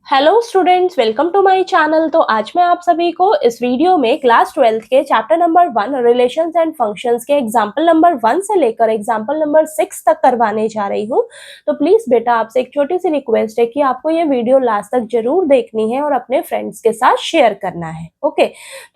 Hello students, welcome to my channel. तो आज मैं आप सभी को इस वीडियो में क्लास 12th के chapter number 1 relations and functions के एग्जाम्पल नंबर 1 से लेकर एग्जाम्पल नंबर 6 तक करवाने जा रही हूँ। तो प्लीज बेटा आपसे एक छोटी सी रिक्वेस्ट है कि आपको ये वीडियो लास्ट तक जरूर देखनी है और अपने फ्रेंड्स के साथ शेयर करना है। ओके,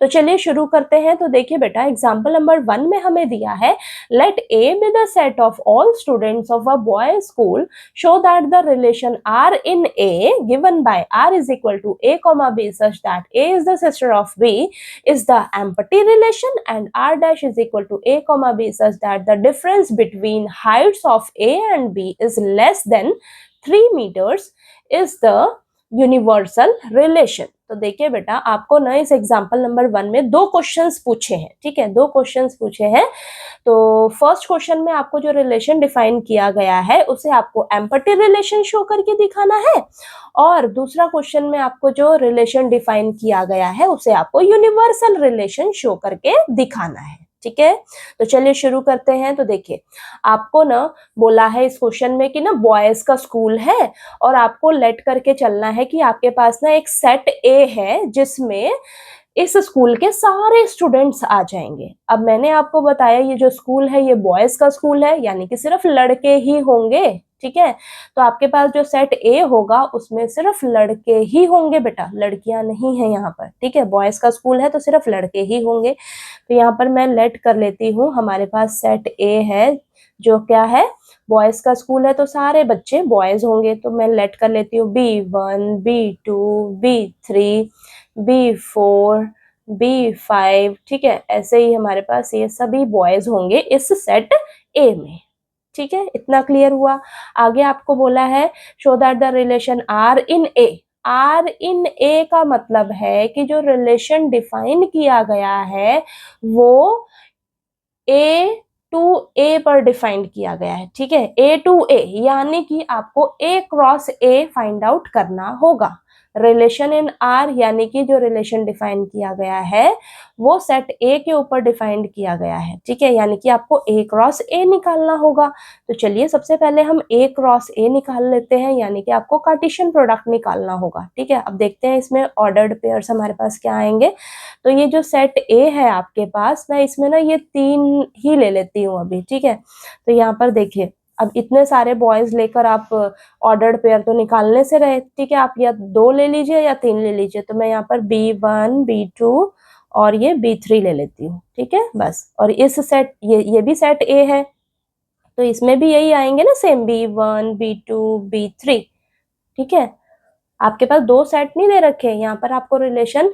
तो चलिए शुरू करते हैं। तो देखिए बेटा, एग्जाम्पल नंबर 1 में हमें दिया है, let A be the set of all students of a boy school, show that the relation R in A given by R is equal to A comma B such that A is the sister of B is the empty relation, and R dash is equal to A comma B such that the difference between heights of A and B is less than 3 meters is the universal relation. तो देखिए बेटा, आपको ना इस example number 1 में दो questions पूछे हैं। ठीक है, दो क्वेश्चंस पूछे हैं। तो फर्स्ट क्वेश्चन में आपको जो रिलेशन डिफाइन किया गया है उसे आपको एम्पटी रिलेशन शो करके दिखाना है, और दूसरा क्वेश्चन में आपको जो रिलेशन डिफाइन किया गया है उसे आपको यूनिवर्सल रिलेशन शो करके दिखाना है। ठीक है, तो चलिए शुरू करते हैं। तो देखिए, आपको ना बोला है इस क्वेश्चन में कि ना बॉयज का स्कूल है और आपको लेट करके चलना है कि आपके पास ना एक सेट ए है जिसमें इस स्कूल के सारे स्टूडेंट्स आ जाएंगे। अब मैंने आपको बताया ये जो स्कूल है ये बॉयज का स्कूल है, यानी कि सिर्फ लड़के ही होंगे। ठीक है, तो आपके पास जो सेट ए होगा उसमें सिर्फ लड़के ही होंगे बेटा, लड़कियां नहीं है यहाँ पर। ठीक है, बॉयज का स्कूल है तो सिर्फ लड़के ही होंगे। तो यहाँ पर मैं लेट कर लेती हूँ, हमारे पास सेट ए है जो क्या है, बॉयज का स्कूल है तो सारे बच्चे बॉयज होंगे। तो मैं लेट कर लेती हूँ B1 B2 B3 B4 B5। ठीक है, ऐसे ही हमारे पास ये सभी बॉयज होंगे इस सेट ए में। ठीक है, इतना क्लियर हुआ। आगे आपको बोला है, show that the relation R in A. R in A का मतलब है कि जो रिलेशन डिफाइन किया गया है वो ए टू ए पर डिफाइंड किया गया है। ठीक है, ए टू ए, यानी कि आपको ए क्रॉस ए फाइंड आउट करना होगा। रिलेशन इन आर यानी कि जो रिलेशन डिफाइन किया गया है वो सेट ए के ऊपर डिफाइंड किया गया है। ठीक है, यानी कि आपको ए क्रॉस ए निकालना होगा। तो चलिए सबसे पहले हम ए क्रॉस ए निकाल लेते हैं, यानी कि आपको कार्टेशियन प्रोडक्ट निकालना होगा। ठीक है, अब देखते हैं इसमें ऑर्डर्ड पेयर्स हमारे पास क्या आएंगे। तो ये जो सेट ए है आपके पास, मैं इसमें ना ये 3 ही ले लेती हूँ अभी। ठीक है, तो यहाँ पर देखिए, अब इतने सारे बॉयज लेकर आप ऑर्डर्ड पेयर तो निकालने से रहे। ठीक है, आप या 2 ले लीजिए या 3 ले लीजिए। तो मैं यहाँ पर B1 B2 और ये B3 ले लेती हूँ। ठीक है, बस। और इस सेट ये भी सेट ए है तो इसमें भी यही आएंगे ना, सेम B1 B2 B3। ठीक है, आपके पास 2 सेट नहीं दे रखे हैं, यहाँ पर आपको रिलेशन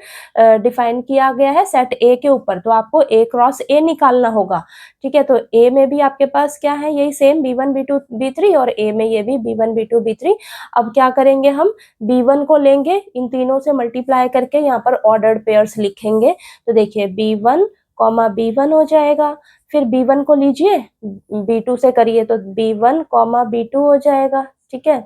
डिफाइन किया गया है सेट ए के ऊपर, तो आपको ए क्रॉस ए निकालना होगा। ठीक है, तो ए में भी आपके पास क्या है, यही सेम B1 B2 B3, और ए में ये भी B1 B2 B3। अब क्या करेंगे, हम B1 को लेंगे, इन तीनों से मल्टीप्लाई करके यहाँ पर ऑर्डर्ड पेयर्स लिखेंगे। तो देखिए B1 कॉमा B1 हो जाएगा, फिर B1 को लीजिए B2 से करिए तो B1 कॉमा B2 हो जाएगा। ठीक है,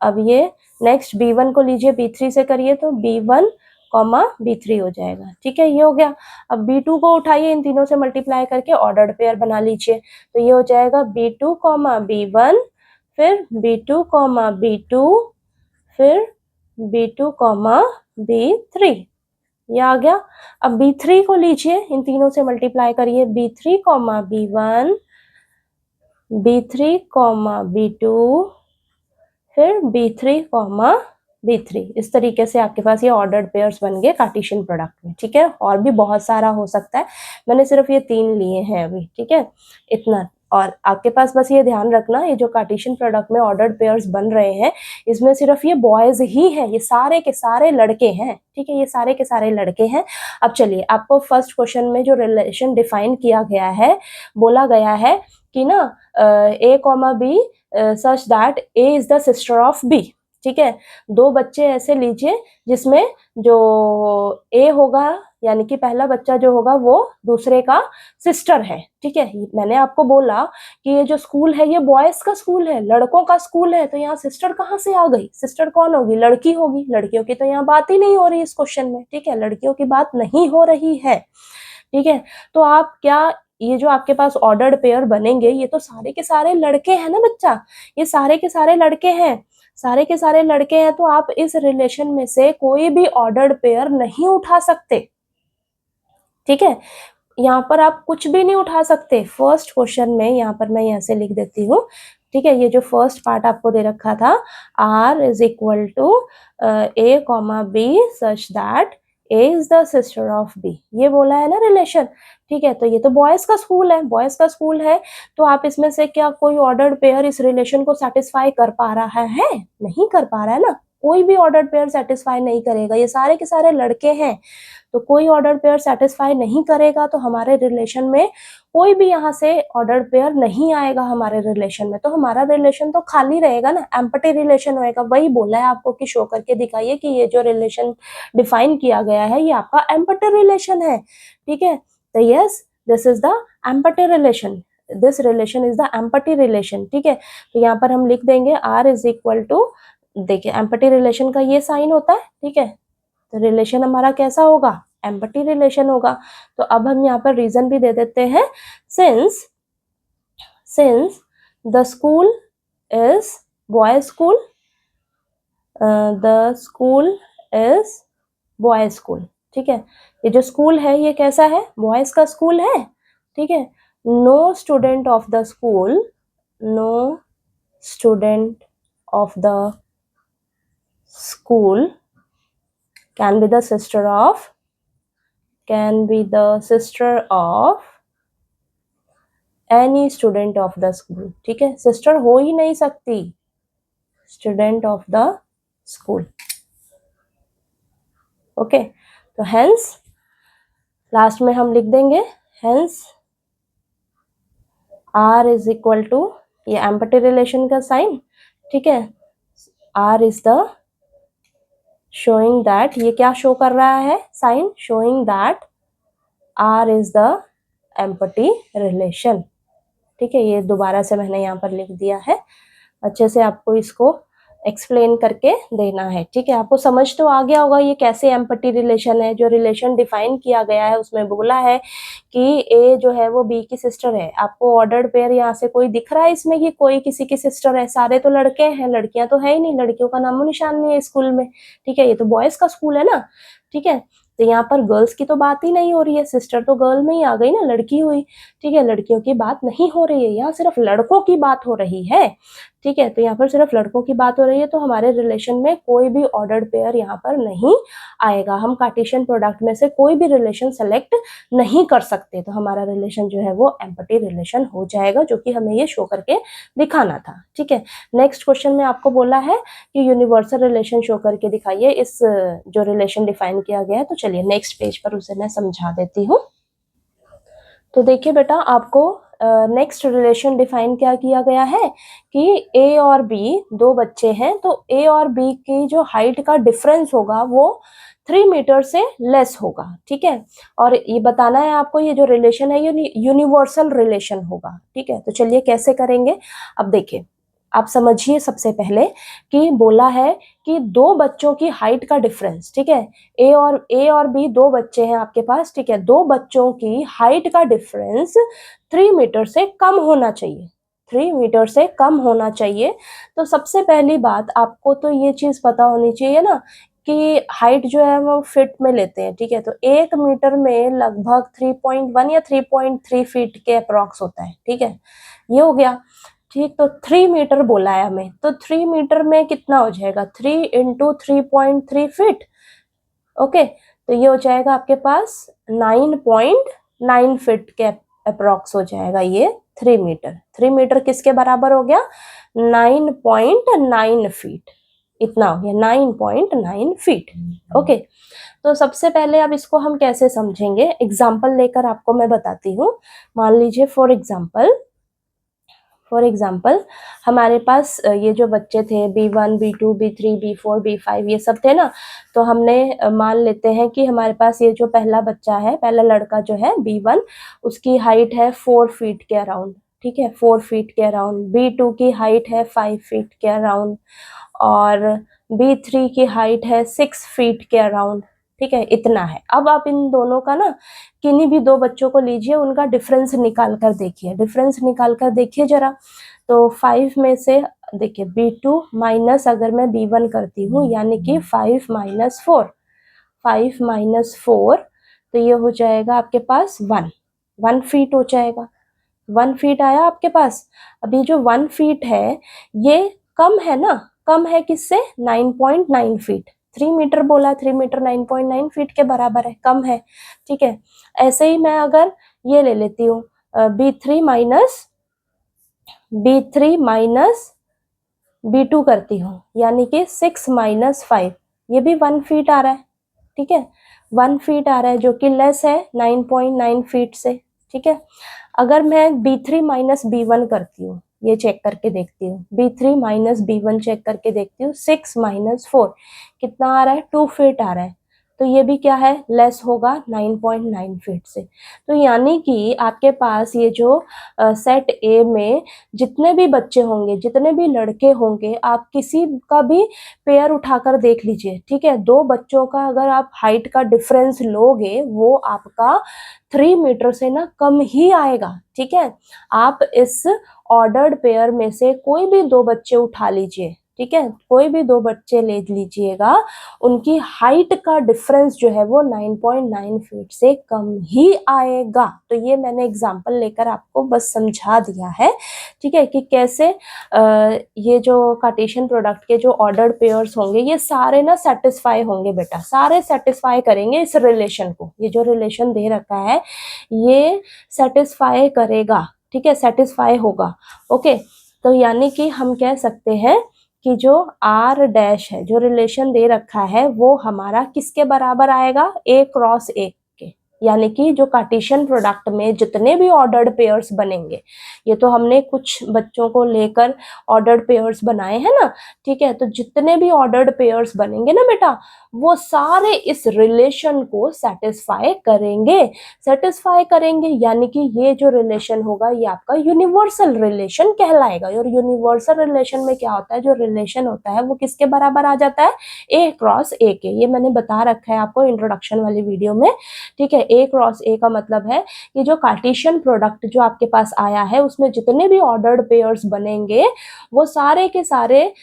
अब ये नेक्स्ट B1 को लीजिए B3 से करिए तो B1 कॉमा B3 हो जाएगा। ठीक है, ये हो गया। अब B2 को उठाइए, इन तीनों से मल्टीप्लाई करके ऑर्डर्ड पेयर बना लीजिए। तो ये हो जाएगा B2 कॉमा B1, फिर B2 कॉमा B2, फिर B2 कॉमा B3, ये आ गया। अब B3 को लीजिए, इन तीनों से मल्टीप्लाई करिए, B3 comma B1, B3 comma B2, फिर B3 कॉमा B3। इस तरीके से आपके पास ये ऑर्डर्ड पेयर्स बन गए कार्टेशियन प्रोडक्ट में। ठीक है, और भी बहुत सारा हो सकता है, मैंने सिर्फ ये 3 लिए हैं अभी। ठीक है, इतना। और आपके पास बस ये ध्यान रखना, ये जो कार्टेशियन प्रोडक्ट में ऑर्डर्ड पेयर्स बन रहे हैं इसमें सिर्फ ये बॉयज ही हैं, ये सारे के सारे लड़के हैं। ठीक है, ये सारे के सारे लड़के हैं। अब चलिए, आपको फर्स्ट क्वेश्चन में जो रिलेशन डिफाइन किया गया है, बोला गया है कि ना A comma B such that A is the sister of B. ठीक है, 2 बच्चे ऐसे लीजिए जिसमें जो ए होगा, यानी कि पहला बच्चा जो होगा वो दूसरे का सिस्टर है। ठीक है, मैंने आपको बोला कि ये जो स्कूल है ये बॉयज का स्कूल है, लड़कों का स्कूल है, तो यहाँ सिस्टर कहाँ से आ गई, सिस्टर कौन होगी, लड़की होगी। लड़कियों की तो यहाँ बात ही नहीं हो रही इस क्वेश्चन में। ठीक है, लड़कियों की बात नहीं हो रही है। ठीक है, तो आप क्या, ये जो आपके पास ऑर्डर्ड पेयर बनेंगे ये तो सारे के सारे लड़के हैं ना बच्चा, ये सारे के सारे लड़के हैं। सारे के सारे लड़के हैं, तो आप इस रिलेशन में से कोई भी ऑर्डर्ड पेयर नहीं उठा सकते, ठीक है। यहाँ पर आप कुछ भी नहीं उठा सकते। फर्स्ट क्वेश्चन में यहाँ पर मैं ऐसे लिख देती हूँ, ठीक है। ये जो फर्स्ट पार्ट आपको दे रखा था, R is equal to A comma B such that A is the sister of B, ये बोला है ना रिलेशन, ठीक है। तो ये तो बॉयज का स्कूल है, बॉयज का स्कूल है, तो आप इसमें से क्या कोई ऑर्डर्ड पेयर इस रिलेशन को सेटिस्फाई कर पा रहा है? नहीं कर पा रहा है ना, कोई भी ऑर्डर्ड पेयर सेटिस्फाई नहीं करेगा। ये सारे के सारे लड़के हैं, तो कोई ऑर्डर पेयर सेटिस्फाई नहीं करेगा, तो हमारे रिलेशन में कोई भी यहाँ से ऑर्डर पेयर नहीं आएगा हमारे रिलेशन में, तो हमारा रिलेशन तो खाली रहेगा ना, एम्प्टी रिलेशन होएगा। वही बोला है आपको कि शो करके दिखाइए कि ये जो रिलेशन डिफाइन किया गया है ये आपका एम्प्टी रिलेशन है, ठीक है। तो yes, this is the empty relation, this relation is the empty relation, ठीक है। तो यहाँ पर हम लिख देंगे R इज इक्वल टू, देखिए एम्प्टी रिलेशन का ये साइन होता है, ठीक है। तो रिलेशन हमारा कैसा होगा? एम्प्टी रिलेशन होगा। तो अब हम यहाँ पर रीजन भी दे देते हैं, since the school is boy school, the school is boy school, ठीक है। ये जो स्कूल है ये कैसा है? बॉयज का स्कूल है, ठीक है। No student of the school, no student of the school can be the sister of any student of the school, ठीक है। सिस्टर हो ही नहीं सकती, student of the school, okay. तो हेंस लास्ट में हम लिख देंगे, hence R is equal to, ये एम्प्टी रिलेशन का साइन, ठीक है। R is the showing that, ये क्या शो कर रहा है? Sign showing that R is the empty relation, ठीक है। ये दोबारा से मैंने यहाँ पर लिख दिया है, अच्छे से आपको इसको एक्सप्लेन करके देना है, ठीक है। आपको समझ तो आ गया होगा ये कैसे एम्प्टी रिलेशन है। जो रिलेशन डिफाइन किया गया है उसमें बोला है कि ए जो है वो बी की सिस्टर है। आपको ऑर्डर्ड पेयर यहाँ से कोई दिख रहा है इसमें कि कोई किसी की सिस्टर है? सारे तो लड़के हैं, लड़कियां तो है ही नहीं, लड़कियों का नामो निशान नहीं है स्कूल में, ठीक है। ये तो बॉयज का स्कूल है ना, ठीक है। तो यहाँ पर गर्ल्स की तो बात ही नहीं हो रही है, सिस्टर तो गर्ल में ही आ गई ना, लड़की हुई, ठीक है। लड़कियों की बात नहीं हो रही है, यहाँ सिर्फ लड़कों की बात हो रही है, ठीक है। तो यहाँ पर सिर्फ लड़कों की बात हो रही है, तो हमारे रिलेशन में कोई भी ऑर्डर्ड पेयर यहाँ पर नहीं आएगा। हम कार्टेशियन प्रोडक्ट में से कोई भी रिलेशन सेलेक्ट नहीं कर सकते, तो हमारा रिलेशन जो है वो एम्प्टी रिलेशन हो जाएगा, जो कि हमें ये शो करके दिखाना था, ठीक है। नेक्स्ट क्वेश्चन में आपको बोला है कि यूनिवर्सल रिलेशन शो करके दिखाइए इस जो रिलेशन डिफाइन किया गया है। तो चलिए नेक्स्ट पेज पर उसे मैं समझा देती हूँ। तो देखिए बेटा, आपको नेक्स्ट रिलेशन डिफाइन क्या किया गया है कि ए और बी दो बच्चे हैं, तो ए और बी की जो हाइट का डिफरेंस होगा वो 3 मीटर से लेस होगा, ठीक है। और ये बताना है आपको, ये जो रिलेशन है ये यूनिवर्सल रिलेशन होगा, ठीक है। तो चलिए कैसे करेंगे, अब देखिए आप समझिए। सबसे पहले कि बोला है कि दो बच्चों की हाइट का डिफरेंस, ठीक है। ए और बी दो बच्चे हैं आपके पास, ठीक है। दो बच्चों की हाइट का डिफरेंस 3 मीटर से कम होना चाहिए, 3 मीटर से कम होना चाहिए। तो सबसे पहली बात आपको तो ये चीज पता होनी चाहिए ना कि हाइट जो है वो फीट में लेते हैं, ठीक है। तो 1 मीटर में लगभग 3.1 या 3.3 फीट के अप्रॉक्स होता है, ठीक है। ये हो गया, ठीक। तो 3 मीटर बोला है हमें, तो 3 मीटर में कितना हो जाएगा? 3 इंटू 3.3 फीट, ओके। तो ये हो जाएगा आपके पास 9.9 फीट के अप्रॉक्स हो जाएगा ये 3 मीटर। 3 मीटर किसके बराबर हो गया? 9.9 फीट, इतना हो गया 9.9 फीट, ओके। तो सबसे पहले अब इसको हम कैसे समझेंगे, एग्जाम्पल लेकर आपको मैं बताती हूँ। मान लीजिए फॉर एग्जाम्पल हमारे पास ये जो बच्चे थे B1, B2, B3, B4, B5 ये सब थे ना, तो हमने मान लेते हैं कि हमारे पास ये जो पहला बच्चा है, पहला लड़का जो है B1, उसकी हाइट है 4 फीट के अराउंड, ठीक है, 4 फीट के अराउंड। B2 की हाइट है 5 फीट के अराउंड, और B3 की हाइट है 6 फीट के अराउंड, ठीक है, इतना है। अब आप इन दोनों का ना किन्हीं भी दो बच्चों को लीजिए, उनका डिफरेंस निकाल कर देखिए, डिफरेंस निकाल कर देखिए जरा। तो 5 में से देखिए B2 माइनस अगर मैं B1 करती हूँ, यानी कि 5 माइनस 4, 5 माइनस 4, तो ये हो जाएगा आपके पास 1 फीट हो जाएगा। 1 फीट आया आपके पास। अभी जो 1 फीट है ये कम है ना, कम है किससे? 9.9 फीट। 3 मीटर बोला, 3 मीटर 9.9 फीट के बराबर है, कम है। ठीक है, ऐसे ही मैं अगर ये ले लेती हूँ B3 माइनस B2 करती हूँ, यानी कि 6 माइनस 5, ये भी 1 फीट आ रहा है। ठीक है, 1 फीट आ रहा है, जो कि लेस है 9.9 फीट से। ठीक है, अगर मैं B3 माइनस B1 करती हूँ, ये चेक करके देखती हूँ, B3 माइनस B1 चेक करके देखती हूँ, 6 माइनस 4 कितना आ रहा है? 2 फीट आ रहा है। तो ये भी क्या है? लेस होगा 9.9 फीट से। तो यानी कि आपके पास ये जो सेट ए में जितने भी बच्चे होंगे, जितने भी लड़के होंगे, आप किसी का भी पेयर उठाकर देख लीजिए। ठीक है, दो बच्चों का अगर आप हाइट का डिफरेंस लोगे, वो आपका 3 मीटर से ना कम ही आएगा। ठीक है, आप इस ऑर्डर्ड पेयर में से कोई भी दो बच्चे उठा लीजिए। ठीक है, कोई भी दो बच्चे ले लीजिएगा, उनकी हाइट का डिफरेंस जो है वो 9.9 फीट से कम ही आएगा। तो ये मैंने एग्जांपल लेकर आपको बस समझा दिया है। ठीक है, कि कैसे ये जो कार्टेशियन प्रोडक्ट के जो ऑर्डर्ड पेयर्स होंगे, ये सारे ना सेटिस्फाई होंगे बेटा, सारे सेटिस्फाई करेंगे इस रिलेशन को। ये जो रिलेशन दे रखा है ये सेटिस्फाई करेगा। ठीक है, सेटिस्फाई होगा। ओके, तो यानी कि हम कह सकते हैं कि जो R डैश है, जो रिलेशन दे रखा है, वो हमारा किसके बराबर आएगा? A क्रॉस A के। यानी कि जो कार्टेशियन प्रोडक्ट में जितने भी ऑर्डर्ड पेयर्स बनेंगे, ये तो हमने कुछ बच्चों को लेकर ऑर्डर्ड पेयर्स बनाए हैं ना। ठीक है, तो जितने भी ऑर्डर्ड पेयर्स बनेंगे ना बेटा, वो सारे इस रिलेशन को सेटिस्फाई करेंगे। सेटिस्फाई करेंगे यानी कि ये जो रिलेशन होगा ये आपका यूनिवर्सल रिलेशन कहलाएगा। और यूनिवर्सल रिलेशन में क्या होता है? जो रिलेशन होता है वो किसके बराबर आ जाता है? A क्रॉस A के। ये मैंने बता रखा है आपको इंट्रोडक्शन वाली वीडियो में। ठीक है, A क्रॉस A का मतलब है कि जो कार्टेशियन प्रोडक्ट जो आपके पास आया है, उसमें जितने भी ऑर्डर्ड पेयर्स बनेंगे वो सारे के सारे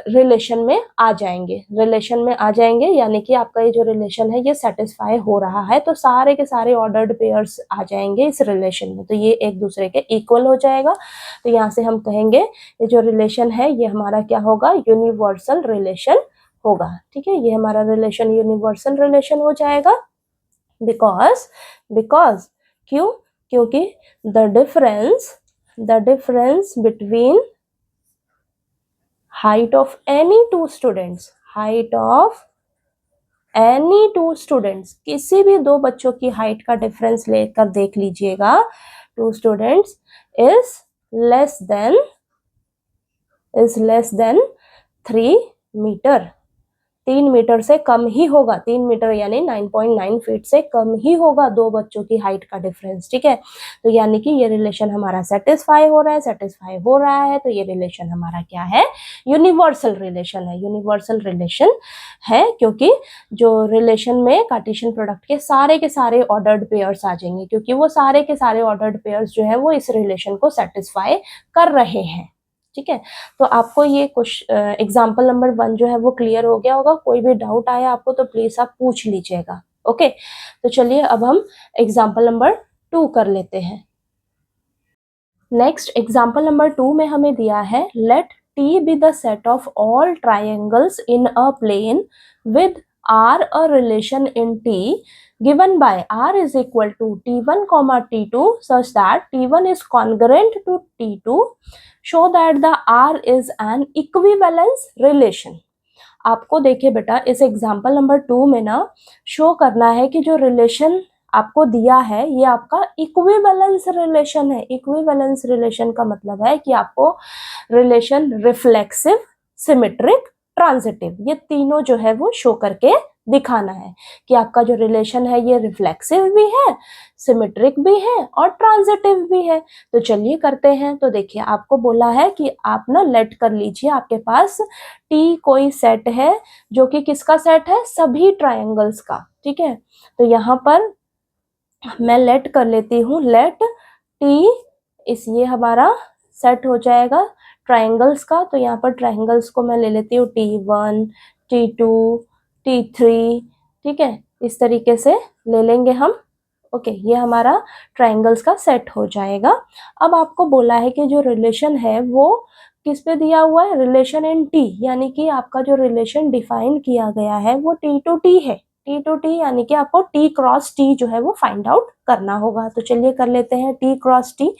रिलेशन में आ जाएंगे, रिलेशन में आ जाएंगे। यानी कि आपका ये जो रिलेशन है ये सेटिस्फाई हो रहा है, तो सारे के सारे ऑर्डर्ड पेयर्स आ जाएंगे इस रिलेशन में, तो ये एक दूसरे के इक्वल हो जाएगा। तो यहाँ से हम कहेंगे ये जो रिलेशन है ये हमारा क्या होगा? यूनिवर्सल रिलेशन होगा। ठीक है, ये हमारा रिलेशन यूनिवर्सल रिलेशन हो जाएगा। बिकॉज क्यों? क्योंकि the difference between height of any two students, किसी भी दो बच्चों की हाइट का डिफरेंस लेकर देख लीजिएगा, 2 students is less than 3 metre. 3 metre से कम ही होगा, 3 मीटर यानी 9.9 फीट से कम ही होगा दो बच्चों की हाइट का डिफरेंस। ठीक है, तो यानी कि ये रिलेशन हमारा सेटिस्फाई हो रहा है, तो ये रिलेशन हमारा क्या है? यूनिवर्सल रिलेशन है। यूनिवर्सल रिलेशन है क्योंकि जो रिलेशन में कार्टेशियन प्रोडक्ट के सारे ऑर्डर्ड पेयर्स आ जाएंगे, क्योंकि वो सारे के सारे ऑर्डर्ड पेयर्स जो है वो इस रिलेशन को सेटिस्फाई कर रहे हैं। ठीक है, तो आपको ये एग्जाम्पल नंबर 1 जो है वो क्लियर हो गया होगा। कोई भी डाउट आया आपको तो प्लीज आप पूछ लीजिएगा। ओके, तो चलिए अब हम एग्जाम्पल नंबर 2 कर लेते हैं। नेक्स्ट एग्जाम्पल नंबर 2 में हमें दिया है, late T be the set of all triangles in a plane with R a relation in T given by R is equal to T1 comma T2 such that T1 is congruent to T2, show that the R is an equivalence relation। आपको देखिए बेटा, इस example number 2 में ना show करना है कि जो रिलेशन आपको दिया है ये आपका इक्विवेलेंस रिलेशन है। इक्विवेलेंस रिलेशन का मतलब है कि आपको रिलेशन रिफ्लेक्सिव, सिमेट्रिक, ट्रांजिटिव, ये तीनों जो है वो शो करके दिखाना है कि आपका जो रिलेशन है ये रिफ्लेक्सिव भी है, सिमेट्रिक भी है और ट्रांजिटिव भी है। तो चलिए करते हैं। तो देखिए आपको बोला है कि आप ना लेट कर लीजिए, आपके पास टी कोई सेट है जो कि किसका सेट है, सभी ट्रायंगल्स का, ठीक है। तो यहाँ पर मैं लेट कर लेती हूँ, लेट टी इस ये हमारा सेट हो जाएगा ट्रायंगल्स का। तो यहाँ पर ट्रायंगल्स को मैं ले लेती हूँ T1, T2, T3, ठीक है, इस तरीके से ले लेंगे हम। ओके, ये हमारा ट्रायंगल्स का सेट हो जाएगा। अब आपको बोला है कि जो रिलेशन है वो किस पे दिया हुआ है, रिलेशन इन टी, यानी कि आपका जो रिलेशन डिफाइन किया गया है वो टी टू टी है, टी टू टी, यानी कि आपको टी क्रॉस टी जो है वो फाइंड आउट करना होगा। तो चलिए कर लेते हैं टी क्रॉस टी।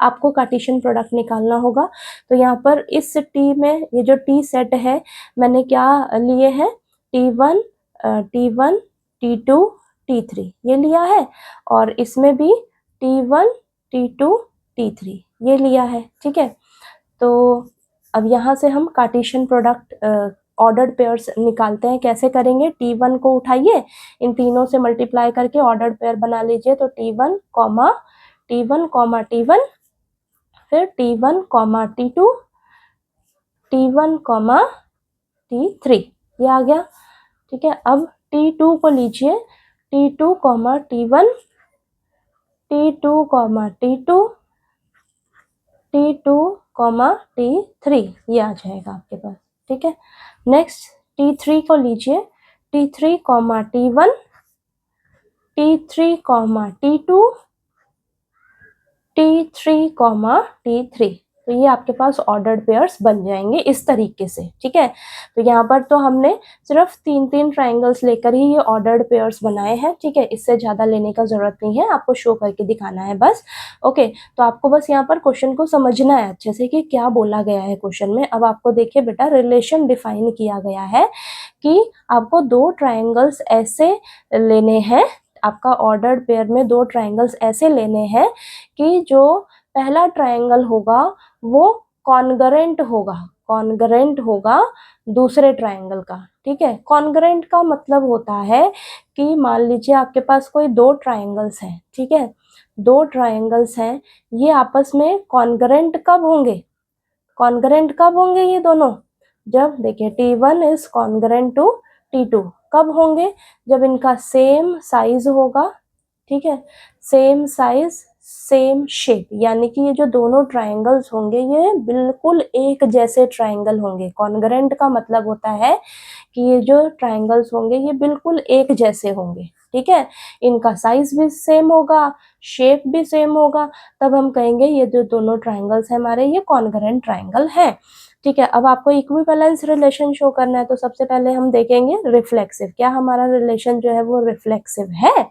आपको कार्टेशियन प्रोडक्ट निकालना होगा। तो यहाँ पर इस टी में ये जो टी सेट है मैंने क्या लिए हैं, T1, T2, T3 ये लिया है, और इसमें भी T1, T2, T3 ये लिया है, ठीक है। तो अब यहाँ से हम कार्टेशियन प्रोडक्ट ऑर्डर्ड पेयर्स निकालते हैं। कैसे करेंगे, T1 को उठाइए, इन तीनों से मल्टीप्लाई करके ऑर्डर्ड पेयर बना लीजिए। तो T1, T1, फिर T1, T2, T1, T3 ये आ गया, ठीक है। अब T2 को लीजिए, T2, T1, T2, T2, T2, T3 ये आ जाएगा आपके पास, ठीक है। नेक्स्ट T3 को लीजिए, T3, T1, T3, T2, T3, T3। तो ये आपके पास ऑर्डर्ड पेयर्स बन जाएंगे इस तरीके से, ठीक है। तो यहाँ पर तो हमने सिर्फ 3 ट्रायंगल्स लेकर ही ये ऑर्डर्ड पेयर्स बनाए हैं, ठीक है। इससे ज़्यादा लेने का ज़रूरत नहीं है, आपको शो करके दिखाना है बस। ओके, तो आपको बस यहाँ पर क्वेश्चन को समझना है अच्छे से कि क्या बोला गया है क्वेश्चन में। अब आपको देखिए बेटा, रिलेशन डिफाइन किया गया है कि आपको 2 ट्रायंगल्स ऐसे लेने हैं, आपका ऑर्डर्ड पेयर में 2 ट्रायंगल्स ऐसे लेने हैं कि जो पहला ट्रायंगल होगा वो कॉन्ग्रुएंट होगा दूसरे ट्रायंगल का, ठीक है। कॉन्ग्रुएंट का मतलब होता है कि मान लीजिए आपके पास कोई 2 ट्रायंगल्स हैं, ठीक है, 2 ट्रायंगल्स हैं, ये आपस में कॉन्ग्रुएंट कब होंगे ये दोनों, जब देखिए T1 is congruent to T2, कब होंगे, जब इनका सेम साइज होगा, ठीक है, सेम साइज सेम शेप, यानी कि ये जो दोनों ट्रायंगल्स होंगे ये बिल्कुल एक जैसे ट्रायंगल होंगे। कॉन्ग्रुएंट का मतलब होता है कि ये जो ट्रायंगल्स होंगे ये बिल्कुल एक जैसे होंगे, ठीक है, इनका साइज भी सेम होगा, शेप भी सेम होगा, तब हम कहेंगे ये जो दोनों ट्रायंगल्स हैं हमारे ये कॉन्ग्रुएंट ट्रायंगल है, ठीक है। अब आपको इक्विवेलेंस रिलेशन शो करना है, तो सबसे पहले हम देखेंगे रिफ्लेक्सिव, क्या हमारा रिलेशन जो है वो रिफ्लेक्सिव है।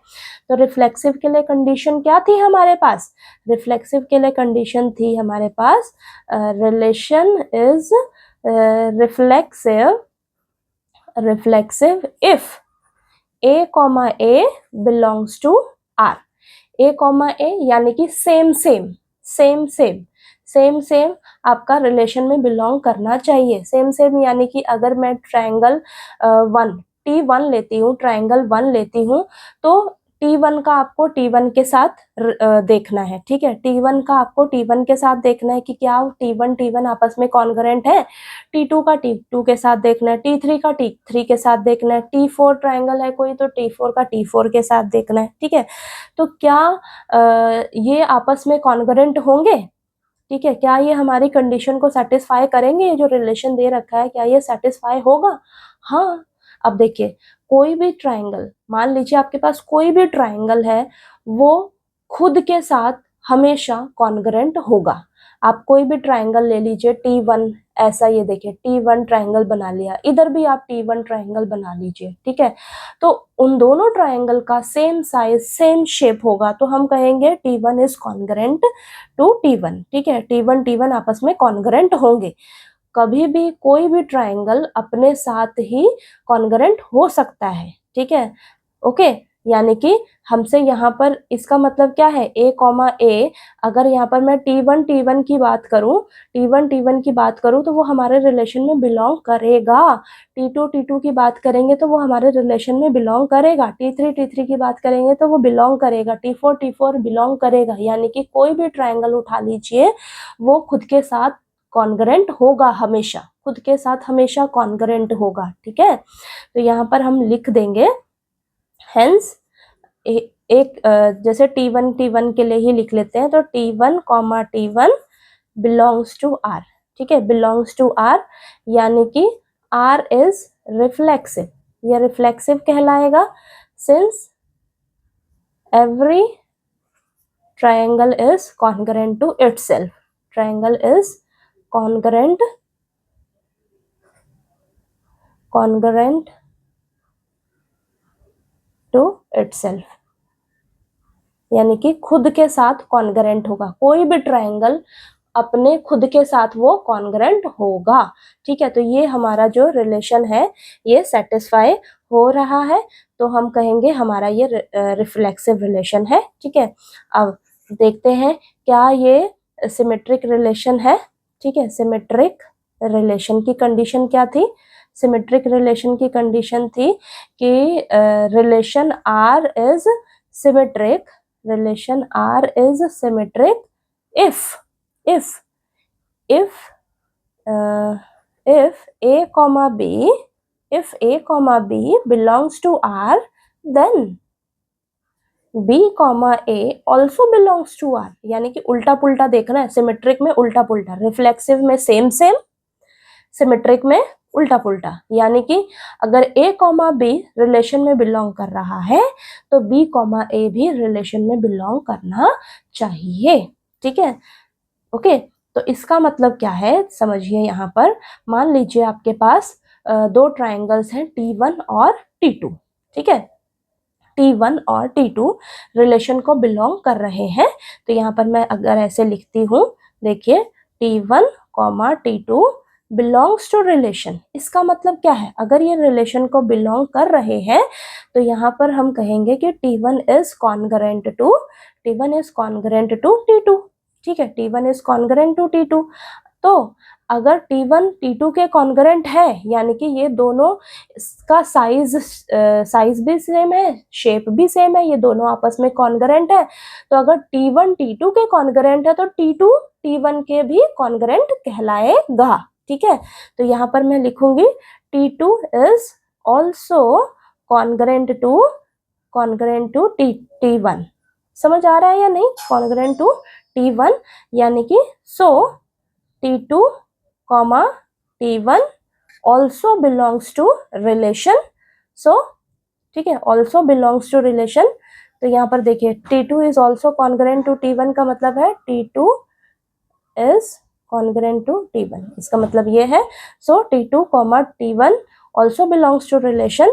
तो रिफ्लेक्सिव के लिए कंडीशन क्या थी हमारे पास, रिफ्लेक्सिव के लिए कंडीशन थी हमारे पास relation is reflexive if A, A belongs to R, A, A यानी कि सेम आपका रिलेशन में बिलोंग करना चाहिए। सेम यानी कि अगर मैं ट्रायंगल T1 लेती हूँ, ट्रायंगल 1 लेती हूँ, तो T1 का आपको T1 के साथ देखना है, ठीक है। T1 का आपको T1 के साथ देखना है कि क्या T1 आपस में कॉन्ग्रुएंट है, T2 का T2 के साथ देखना है, T3 का T3 के साथ देखना है, T4 ट्रायंगल है कोई तो T4 का T4 के साथ देखना है, ठीक है। तो क्या ये आपस में कॉन्ग्रुएंट होंगे, ठीक है, क्या ये हमारी कंडीशन को सेटिस्फाई करेंगे, ये जो रिलेशन दे रखा है क्या ये सेटिस्फाई होगा, हाँ। अब देखिए कोई भी ट्रायंगल, मान लीजिए आपके पास कोई भी ट्रायंगल है, वो खुद के साथ हमेशा कॉन्ग्रुएंट होगा। आप कोई भी ट्रायंगल ले लीजिए, T1 ऐसा, ये देखिए T1 ट्रायंगल बना लिया, इधर भी आप T1 ट्रायंगल बना लीजिए, ठीक है। तो उन दोनों ट्रायंगल का सेम साइज सेम शेप होगा, तो हम कहेंगे T1 is congruent to T1, ठीक है, T1 आपस में कॉन्ग्रुएंट होंगे। कभी भी कोई भी ट्रायंगल अपने साथ ही कॉन्ग्रुएंट हो सकता है, ठीक है, ओके। यानी कि हमसे यहाँ पर इसका मतलब क्या है, a कॉमा ए, अगर यहाँ पर मैं T1 की बात करूँ, T1 की बात करूँ तो वो हमारे रिलेशन में बिलोंग करेगा। T2 की बात करेंगे तो वो हमारे रिलेशन में बिलोंग करेगा। T3 की बात करेंगे तो वो बिलोंग करेगा। T4 बिलोंग करेगा। यानी कि कोई भी ट्रायंगल उठा लीजिए, वो खुद के साथ कॉन्ग्रेंट होगा, हमेशा खुद के साथ हमेशा कॉन्ग्रेंट होगा। ठीक है, तो यहाँ पर हम लिख देंगे हेंस एक जैसे T1 के लिए ही लिख लेते हैं, तो T1 बिलोंग्स टू R। ठीक है, बिलोंग्स टू R, यानी कि R इज रिफ्लेक्सिव, यह रिफ्लेक्सिव कहलाएगा। Since every triangle is congruent to itself, triangle is congruent to itself, यानी कि खुद के साथ कॉन्ग्रेंट होगा। कोई भी ट्रायंगल अपने खुद के साथ वो कॉन्ग्रेंट होगा। ठीक है, तो ये हमारा जो रिलेशन है ये सेटिस्फाई हो रहा है, तो हम कहेंगे हमारा ये रिफ्लेक्सिव रिलेशन है। ठीक है, अब देखते हैं क्या ये सिमेट्रिक रिलेशन है। ठीक है, सिमेट्रिक रिलेशन की कंडीशन क्या थी? सिमेट्रिक रिलेशन की कंडीशन थी कि relation R is symmetric, relation R is symmetric if A comma B, if A comma B belongs to R, then B comma A also belongs to R। यानी कि उल्टा पुल्टा देखना है, सिमेट्रिक में उल्टा पुल्टा, रिफ्लेक्सिव में सेम सेम, सिमेट्रिक में उल्टा पुल्टा। यानी कि अगर A कॉमा B रिलेशन में बिलोंग कर रहा है तो B कॉमा A भी रिलेशन में बिलोंग करना चाहिए। ठीक है, ओके, तो इसका मतलब क्या है समझिए। यहाँ पर मान लीजिए आपके पास दो ट्रायंगल्स हैं T1 और T2। ठीक है, T1 और T2 रिलेशन को बिलोंग कर रहे हैं, तो यहाँ पर मैं अगर ऐसे लिखती हूँ, देखिए T1 comma T2 belongs to relation, इसका मतलब क्या है? अगर ये रिलेशन को बिलोंग कर रहे हैं तो यहाँ पर हम कहेंगे कि T1 is congruent to T2। ठीक है, T1 is congruent to T2। तो अगर T1 T2 के कॉन्ग्रेंट है, यानी कि ये दोनों का साइज भी सेम है, शेप भी सेम है, ये दोनों आपस में कॉन्ग्रेंट है, तो अगर T1 T2 के कॉन्ग्रेंट है तो T2 T1 के भी कॉन्ग्रेंट कहलाएगा। ठीक है, तो यहाँ पर मैं लिखूंगी T2 is also congruent to T1। समझ आ रहा है या नहीं? कॉन्ग्रेंट टू T1, यानी कि so T2 comma T1 also belongs to relation. So ठीक है, ऑल्सो बिलोंग्स टू रिलेशन। तो यहाँ पर देखिए T2 is also congruent to T1 का मतलब है T2 is congruent to T1, इसका मतलब ये है। So T2 comma T1 also belongs to relation.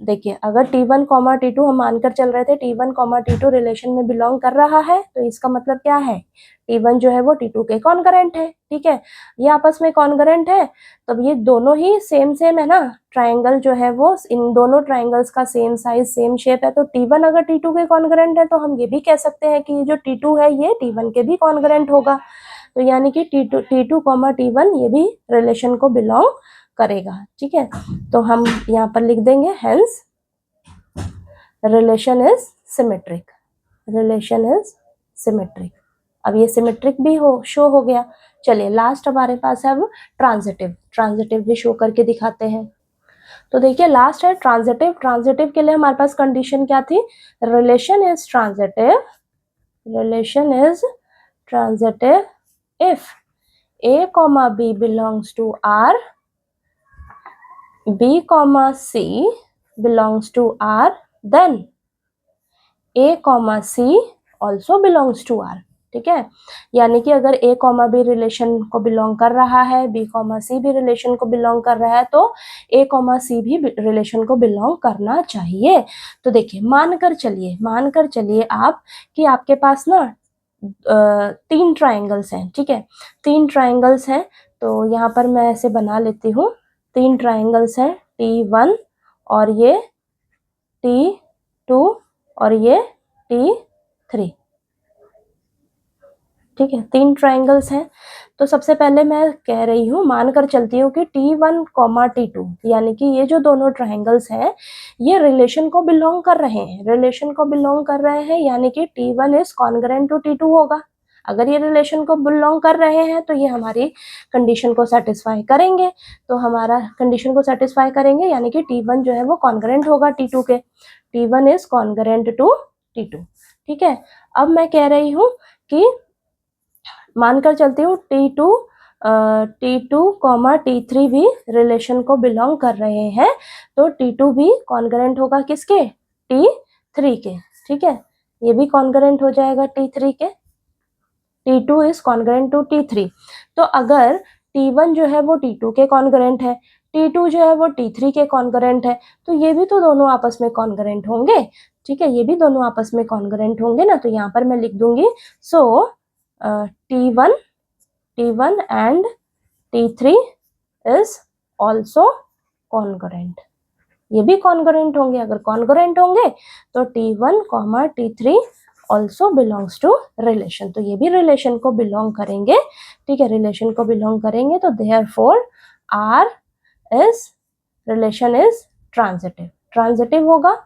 देखिए अगर T1 कॉमा T2 हम मानकर चल रहे थे T1 कॉमा T2 रिलेशन में बिलोंग कर रहा है, तो इसका मतलब क्या है? T1 जो है वो T2 के कॉन्ग्रेंट है। ठीक है, ये आपस में कॉन्ग्रेंट है, तब ये दोनों ही सेम सेम है ना, ट्राइंगल जो है वो इन दोनों ट्राइंगल्स का सेम साइज सेम शेप है, तो T1 अगर T2 के कॉन्ग्रेंट है तो हम ये भी कह सकते हैं कि जो T2 है ये T1 के भी कॉन्ग्रेंट होगा। तो यानी कि T2 कॉमा T1 ये भी रिलेशन को बिलोंग करेगा। ठीक है, तो हम यहाँ पर लिख देंगे hence relation is symmetric, relation is symmetric. अब ये सिमेट्रिक भी शो हो गया। चलिए लास्ट हमारे पास है अब ट्रांजिटिव भी शो करके दिखाते हैं। तो देखिए लास्ट है ट्रांजिटिव के लिए हमारे पास कंडीशन क्या थी? Relation is transitive if A comma B belongs to R, B comma C belongs to R, then A comma C also belongs to R। ठीक है, यानी कि अगर A comma B रिलेशन को बिलोंग कर रहा है, B comma C भी रिलेशन को बिलोंग कर रहा है, तो A comma C भी रिलेशन को बिलोंग करना चाहिए। तो देखिए मानकर चलिए आप कि आपके पास ना 3 ट्राइंगल्स हैं। ठीक है, 3 ट्राइंगल्स हैं, तो यहाँ पर मैं ऐसे बना लेती हूँ। 3 ट्राइंगल्स हैं T1 और ये T2 और ये T3। ठीक है, 3 ट्राइंगल्स हैं। तो सबसे पहले मैं कह रही हूँ, मानकर चलती हूँ कि T1, T2 यानी कि ये जो दोनों ट्राइंगल्स हैं ये रिलेशन को बिलोंग कर रहे हैं, रिलेशन को बिलोंग कर रहे हैं, यानी कि T1 is congruent to T2 होगा। अगर ये रिलेशन को बिलोंग कर रहे हैं तो ये हमारी कंडीशन को सेटिस्फाई करेंगे, तो हमारा कंडीशन को सेटिस्फाई करेंगे यानी कि T1 जो है वो कॉन्ग्रुएंट होगा T2 के। T1 is congruent to T2। ठीक है, अब मैं कह रही हूँ कि मानकर चलती हूँ T2 T3 भी रिलेशन को बिलोंग कर रहे हैं, तो T2 भी कॉन्ग्रुएंट होगा किसके? T3 के। ठीक है, ये भी कॉन्ग्रुएंट हो जाएगा T3 के। T2 is congruent to T3। तो अगर T1 जो है वो T2 के कॉन्ग्रुएंट है, T2 जो है वो T3 के कॉन्ग्रुएंट है, तो ये भी तो दोनों आपस में कॉन्ग्रुएंट होंगे। ठीक है, ये भी दोनों आपस में कॉन्ग्रुएंट होंगे ना, तो यहाँ पर मैं लिख दूंगी सो T1 and T3 is also congruent। ये भी कॉन्ग्रुएंट होंगे। अगर कॉन्ग्रुएंट होंगे तो T1, T3 also belongs to relation, तो ये भी रिलेशन को बिलोंग करेंगे। ठीक है, रिलेशन को बिलोंग करेंगे, तो therefore R is relation is transitive, transitive होगा।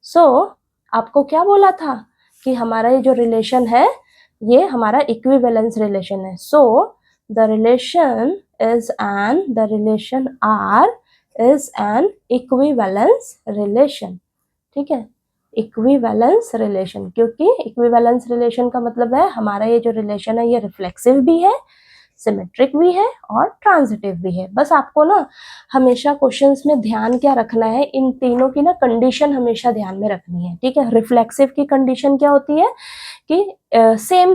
सो आपको क्या बोला था कि हमारा ये जो रिलेशन है ये हमारा इक्विवेलेंस रिलेशन है। सो the relation R is an equivalence relation. ठीक है, इक्विवेलेंस रिलेशन, क्योंकि इक्विवेलेंस रिलेशन का मतलब है हमारा ये जो रिलेशन है ये रिफ्लेक्सिव भी है, सिमेट्रिक भी है और ट्रांजिटिव भी है। बस आपको ना हमेशा क्वेश्चंस में ध्यान क्या रखना है, इन तीनों की ना कंडीशन हमेशा ध्यान में रखनी है। ठीक है, रिफ्लेक्सिव की कंडीशन क्या होती है कि सेम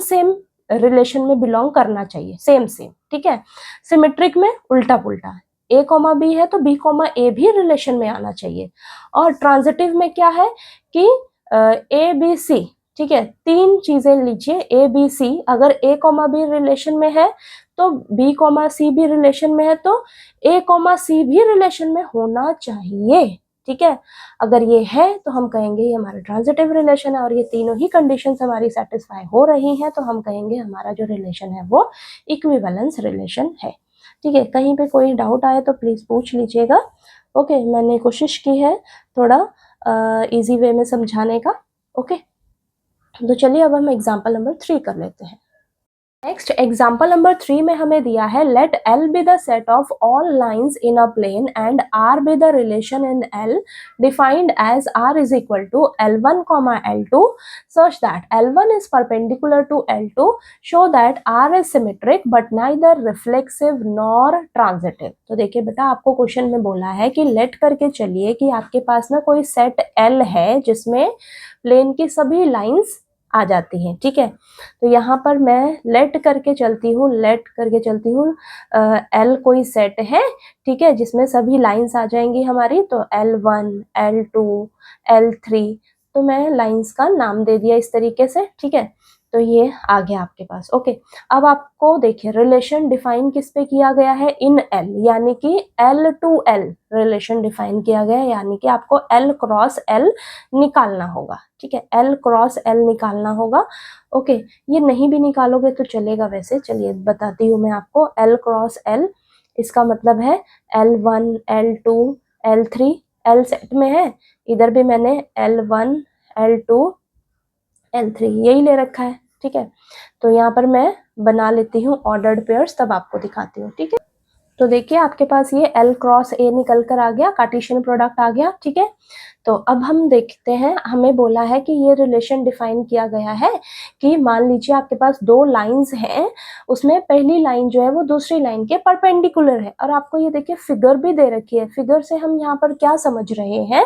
रिलेशन में बिलोंग करना चाहिए, सेम। ठीक है, सिमेट्रिक में उल्टा पुल्टा, A, B है तो B, A भी रिलेशन में आना चाहिए। और ट्रांजिटिव में क्या है कि A, B, C। ठीक है, 3 चीजें लीजिए, A, B, C। अगर A, B रिलेशन में है तो B, C भी रिलेशन में है, तो A, C भी रिलेशन में होना चाहिए। ठीक है, अगर ये है तो हम कहेंगे ये हमारा ट्रांजिटिव रिलेशन है, और ये तीनों ही कंडीशंस हमारी सेटिस्फाई हो रही हैं, तो हम कहेंगे हमारा जो रिलेशन है वो इक्विवेलेंस रिलेशन है। ठीक है, कहीं पे कोई डाउट आए तो प्लीज पूछ लीजिएगा। ओके, मैंने कोशिश की है थोड़ा इजी वे में समझाने का। ओके, तो चलिए अब हम एग्जाम्पल नंबर 3 कर लेते हैं। नेक्स्ट एग्जाम्पल नंबर 3 में हमें दिया है let L be the set of all lines in a plane and R be the relation in L defined as R is equal to L1, L2 such that L1 is perpendicular to L2, show that R is symmetric but neither reflexive nor transitive। तो देखिए बेटा, आपको question में बोला है कि late करके चलिए कि आपके पास ना कोई सेट L है जिसमें प्लेन की सभी लाइन्स आ जाती हैं। ठीक है, तो यहाँ पर मैं लेट करके चलती हूँ, L कोई सेट है, ठीक है, जिसमें सभी लाइंस आ जाएंगी हमारी, तो L1, L2, L3, तो मैं लाइंस का नाम दे दिया इस तरीके से। ठीक है, तो ये आ गया आपके पास। ओके, अब आपको देखिए रिलेशन डिफाइन किस पे किया गया है, इन L, यानी कि L to L relation define किया गया है, यानी कि आपको L क्रॉस L निकालना होगा। ठीक है, L क्रॉस L निकालना होगा। ओके, ये नहीं भी निकालोगे तो चलेगा, वैसे चलिए बताती हूँ मैं आपको। L क्रॉस L, इसका मतलब है L1, L2, L3, L set में है, इधर भी मैंने L1, L2, L3 यही ले रखा है। ठीक है, तो यहाँ पर मैं बना लेती हूँ ऑर्डर्ड पेयर्स, तब आपको दिखाती हूँ। ठीक है, तो देखिए आपके पास ये L क्रॉस A निकल कर आ गया, कार्टेशियन प्रोडक्ट आ गया। ठीक है, तो अब हम देखते हैं, हमें बोला है कि ये रिलेशन डिफाइन किया गया है कि मान लीजिए आपके पास 2 लाइंस हैं, उसमें पहली लाइन जो है वो दूसरी लाइन के परपेंडिकुलर है, और आपको ये देखिए फिगर भी दे रखी है। फिगर से हम यहाँ पर क्या समझ रहे हैं,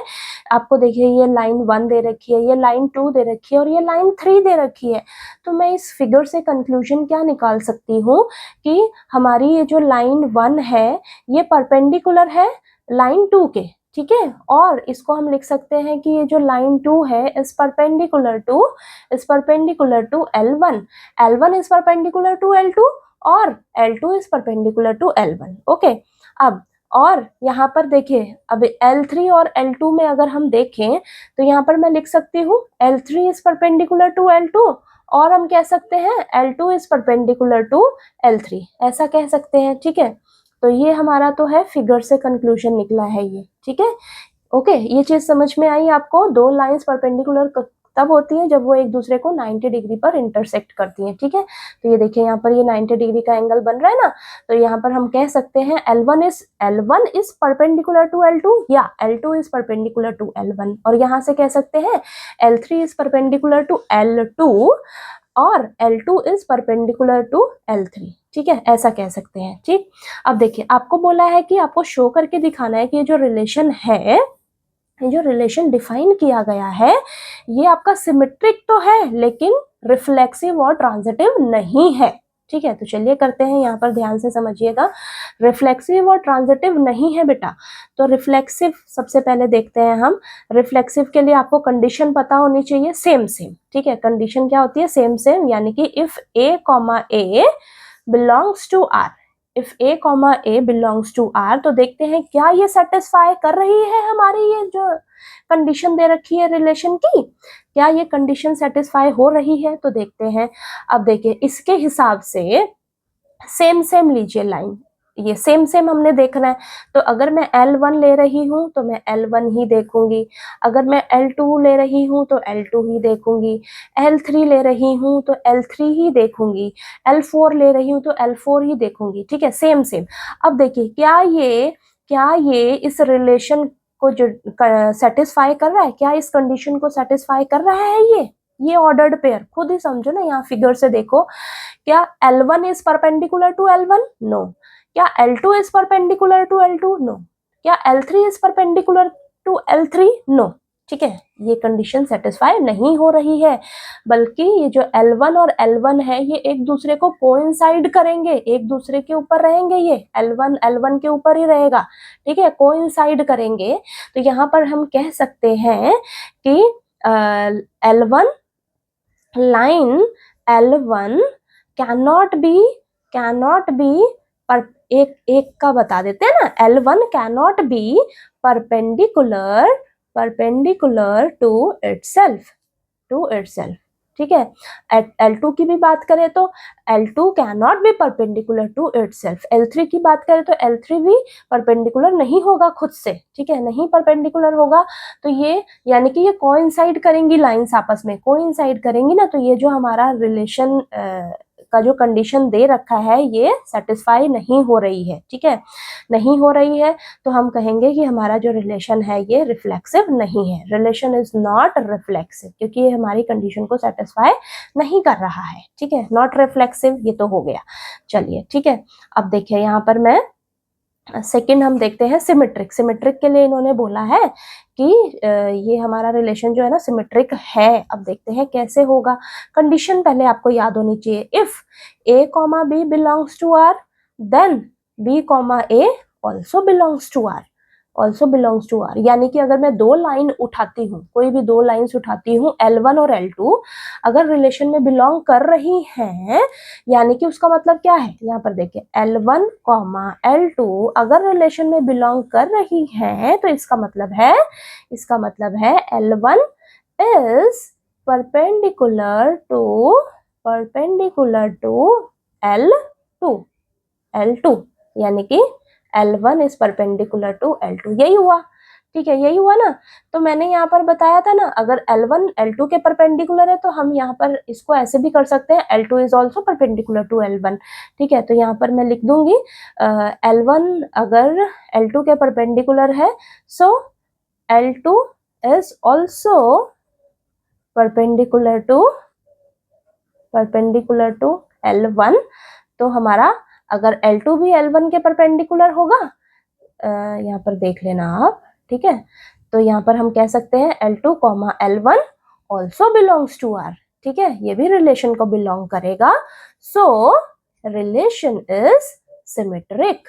आपको देखिए ये लाइन 1 दे रखी है, ये लाइन 2 दे रखी है और ये लाइन 3 दे रखी है। तो मैं इस फिगर से कंक्लूजन क्या निकाल सकती हूँ कि हमारी ये जो लाइन 1 है ये परपेंडिकुलर है लाइन 2 के। ठीक है, और इसको हम लिख सकते हैं कि ये जो लाइन 2 है is perpendicular to L1, L1 is perpendicular to L2 और L2 is perpendicular to L1। Okay, अब और यहाँ पर देखिए अब L3 और L2 में अगर हम देखें तो यहाँ पर मैं लिख सकती हूँ L3 is perpendicular to L2 और हम कह सकते हैं L2 is perpendicular to L3, ऐसा कह सकते हैं। ठीक है, तो ये हमारा तो है फिगर से कंक्लूजन निकला है ये। ठीक है, ओके, ये चीज समझ में आई आपको। दो लाइंस परपेंडिकुलर तब होती है जब वो एक दूसरे को 90 डिग्री पर इंटरसेक्ट करती हैं। ठीक है, तो ये देखिए यहाँ पर ये 90 डिग्री का एंगल बन रहा है ना, तो यहाँ पर हम कह सकते हैं L1 is perpendicular to L2 या L2 is perpendicular to L1, और यहाँ से कह सकते हैं L3 is perpendicular to L2 और L2 is perpendicular to L3। ठीक है, ऐसा कह सकते हैं। ठीक, अब देखिए आपको बोला है कि आपको शो करके दिखाना है कि ये जो रिलेशन है, ये जो रिलेशन डिफाइन किया गया है, ये आपका सिमेट्रिक तो है लेकिन रिफ्लेक्सिव और ट्रांजिटिव नहीं है। ठीक है, तो चलिए करते हैं, यहाँ पर ध्यान से समझिएगा। रिफ्लेक्सिव और ट्रांजिटिव नहीं है बेटा, तो रिफ्लेक्सिव सबसे पहले देखते हैं हम। रिफ्लेक्सिव के लिए आपको कंडीशन पता होनी चाहिए सेम सेम। ठीक है, कंडीशन क्या होती है? सेम सेम, यानी कि if A, A belongs to R, if A, A belongs to R, तो देखते हैं क्या ये सेटिस्फाई कर रही है हमारी ये जो कंडीशन दे रखी है रिलेशन की, क्या ये कंडीशन सेटिस्फाई हो रही है? तो देखते हैं। अब देखिए इसके हिसाब से सेम सेम लीजिए लाइन, ये सेम सेम हमने देखना है। तो अगर मैं L1 ले रही हूँ तो मैं L1 ही देखूंगी, अगर मैं L2 ले रही हूँ तो L2 ही देखूंगी, L3 ले रही हूँ तो L3 ही देखूंगी, L4 ले रही हूँ तो L4 ही देखूंगी। ठीक है, सेम सेम। अब देखिए क्या ये इस रिलेशन को जो सेटिस्फाई कर रहा है, क्या इस कंडीशन को सेटिस्फाई कर रहा है? ये ऑर्डर्ड पेयर खुद ही समझो ना, यहाँ फिगर से देखो, क्या L1 is perpendicular to L1? No. क्या L2 is perpendicular to L2? No. क्या L3 is perpendicular to L3? No. ठीक है, ये कंडीशन सेटिस्फाई नहीं हो रही है, बल्कि ये जो L1 और L1 है ये एक दूसरे को कोइंसाइड करेंगे, एक दूसरे के ऊपर रहेंगे, ये L1 के ऊपर ही रहेगा। ठीक है, कोइंसाइड करेंगे। तो यहाँ पर हम कह सकते हैं कि L1 line L1 cannot be पर एक का बता देते हैं ना, L1 cannot be perpendicular to itself। ठीक है, L2 की भी बात करें तो L2 cannot be perpendicular to itself। L3 की बात करें तो L3 भी परपेंडिकुलर नहीं होगा खुद से। ठीक है, नहीं परपेंडिकुलर होगा, तो ये यानी कि ये कोइंसाइड करेंगी लाइंस, आपस में कोइंसाइड करेंगी ना, तो ये जो हमारा रिलेशन का जो कंडीशन दे रखा है ये सेटिस्फाई नहीं हो रही है। ठीक है, नहीं हो रही है, तो हम कहेंगे कि हमारा जो रिलेशन है ये रिफ्लेक्सिव नहीं है। रिलेशन इज नॉट रिफ्लेक्सिव, क्योंकि ये हमारी कंडीशन को सेटिस्फाई नहीं कर रहा है। ठीक है, नॉट रिफ्लेक्सिव, ये तो हो गया। चलिए ठीक है, अब देखिए यहाँ पर मैं सेकंड हम देखते हैं सिमेट्रिक। सिमेट्रिक के लिए इन्होंने बोला है कि ये हमारा रिलेशन जो है ना सिमेट्रिक है। अब देखते हैं कैसे होगा। कंडीशन पहले आपको याद होनी चाहिए, if A, B belongs to R, then B, A also belongs to R, यानी कि अगर मैं दो लाइन उठाती हूँ, कोई भी दो लाइन्स उठाती हूँ L1 और L2, अगर रिलेशन में बिलोंग कर रही हैं, यानी कि उसका मतलब क्या है? यहाँ पर देखिए L1, L2 अगर रिलेशन में बिलोंग कर रही हैं, तो इसका मतलब है L1 is perpendicular to L2, यानी कि L1 is perpendicular to L2। यही हुआ। ठीक है, यही हुआ ना। तो मैंने यहाँ पर बताया था ना, अगर L1 L2 के परपेंडिकुलर है तो हम यहाँ पर इसको ऐसे भी कर सकते हैं, L2 is also perpendicular to L1। ठीक है, तो यहाँ पर मैं लिख दूंगी L1 अगर L2 के परपेंडिकुलर है, so L2 is also perpendicular to L1। तो हमारा अगर L2 भी L1 के परपेंडिकुलर होगा, यहाँ पर देख लेना आप। ठीक है, तो यहाँ पर हम कह सकते हैं L2, L1 also belongs to R। ठीक है, ये भी रिलेशन को बिलोंग करेगा, सो रिलेशन इज सिमेट्रिक।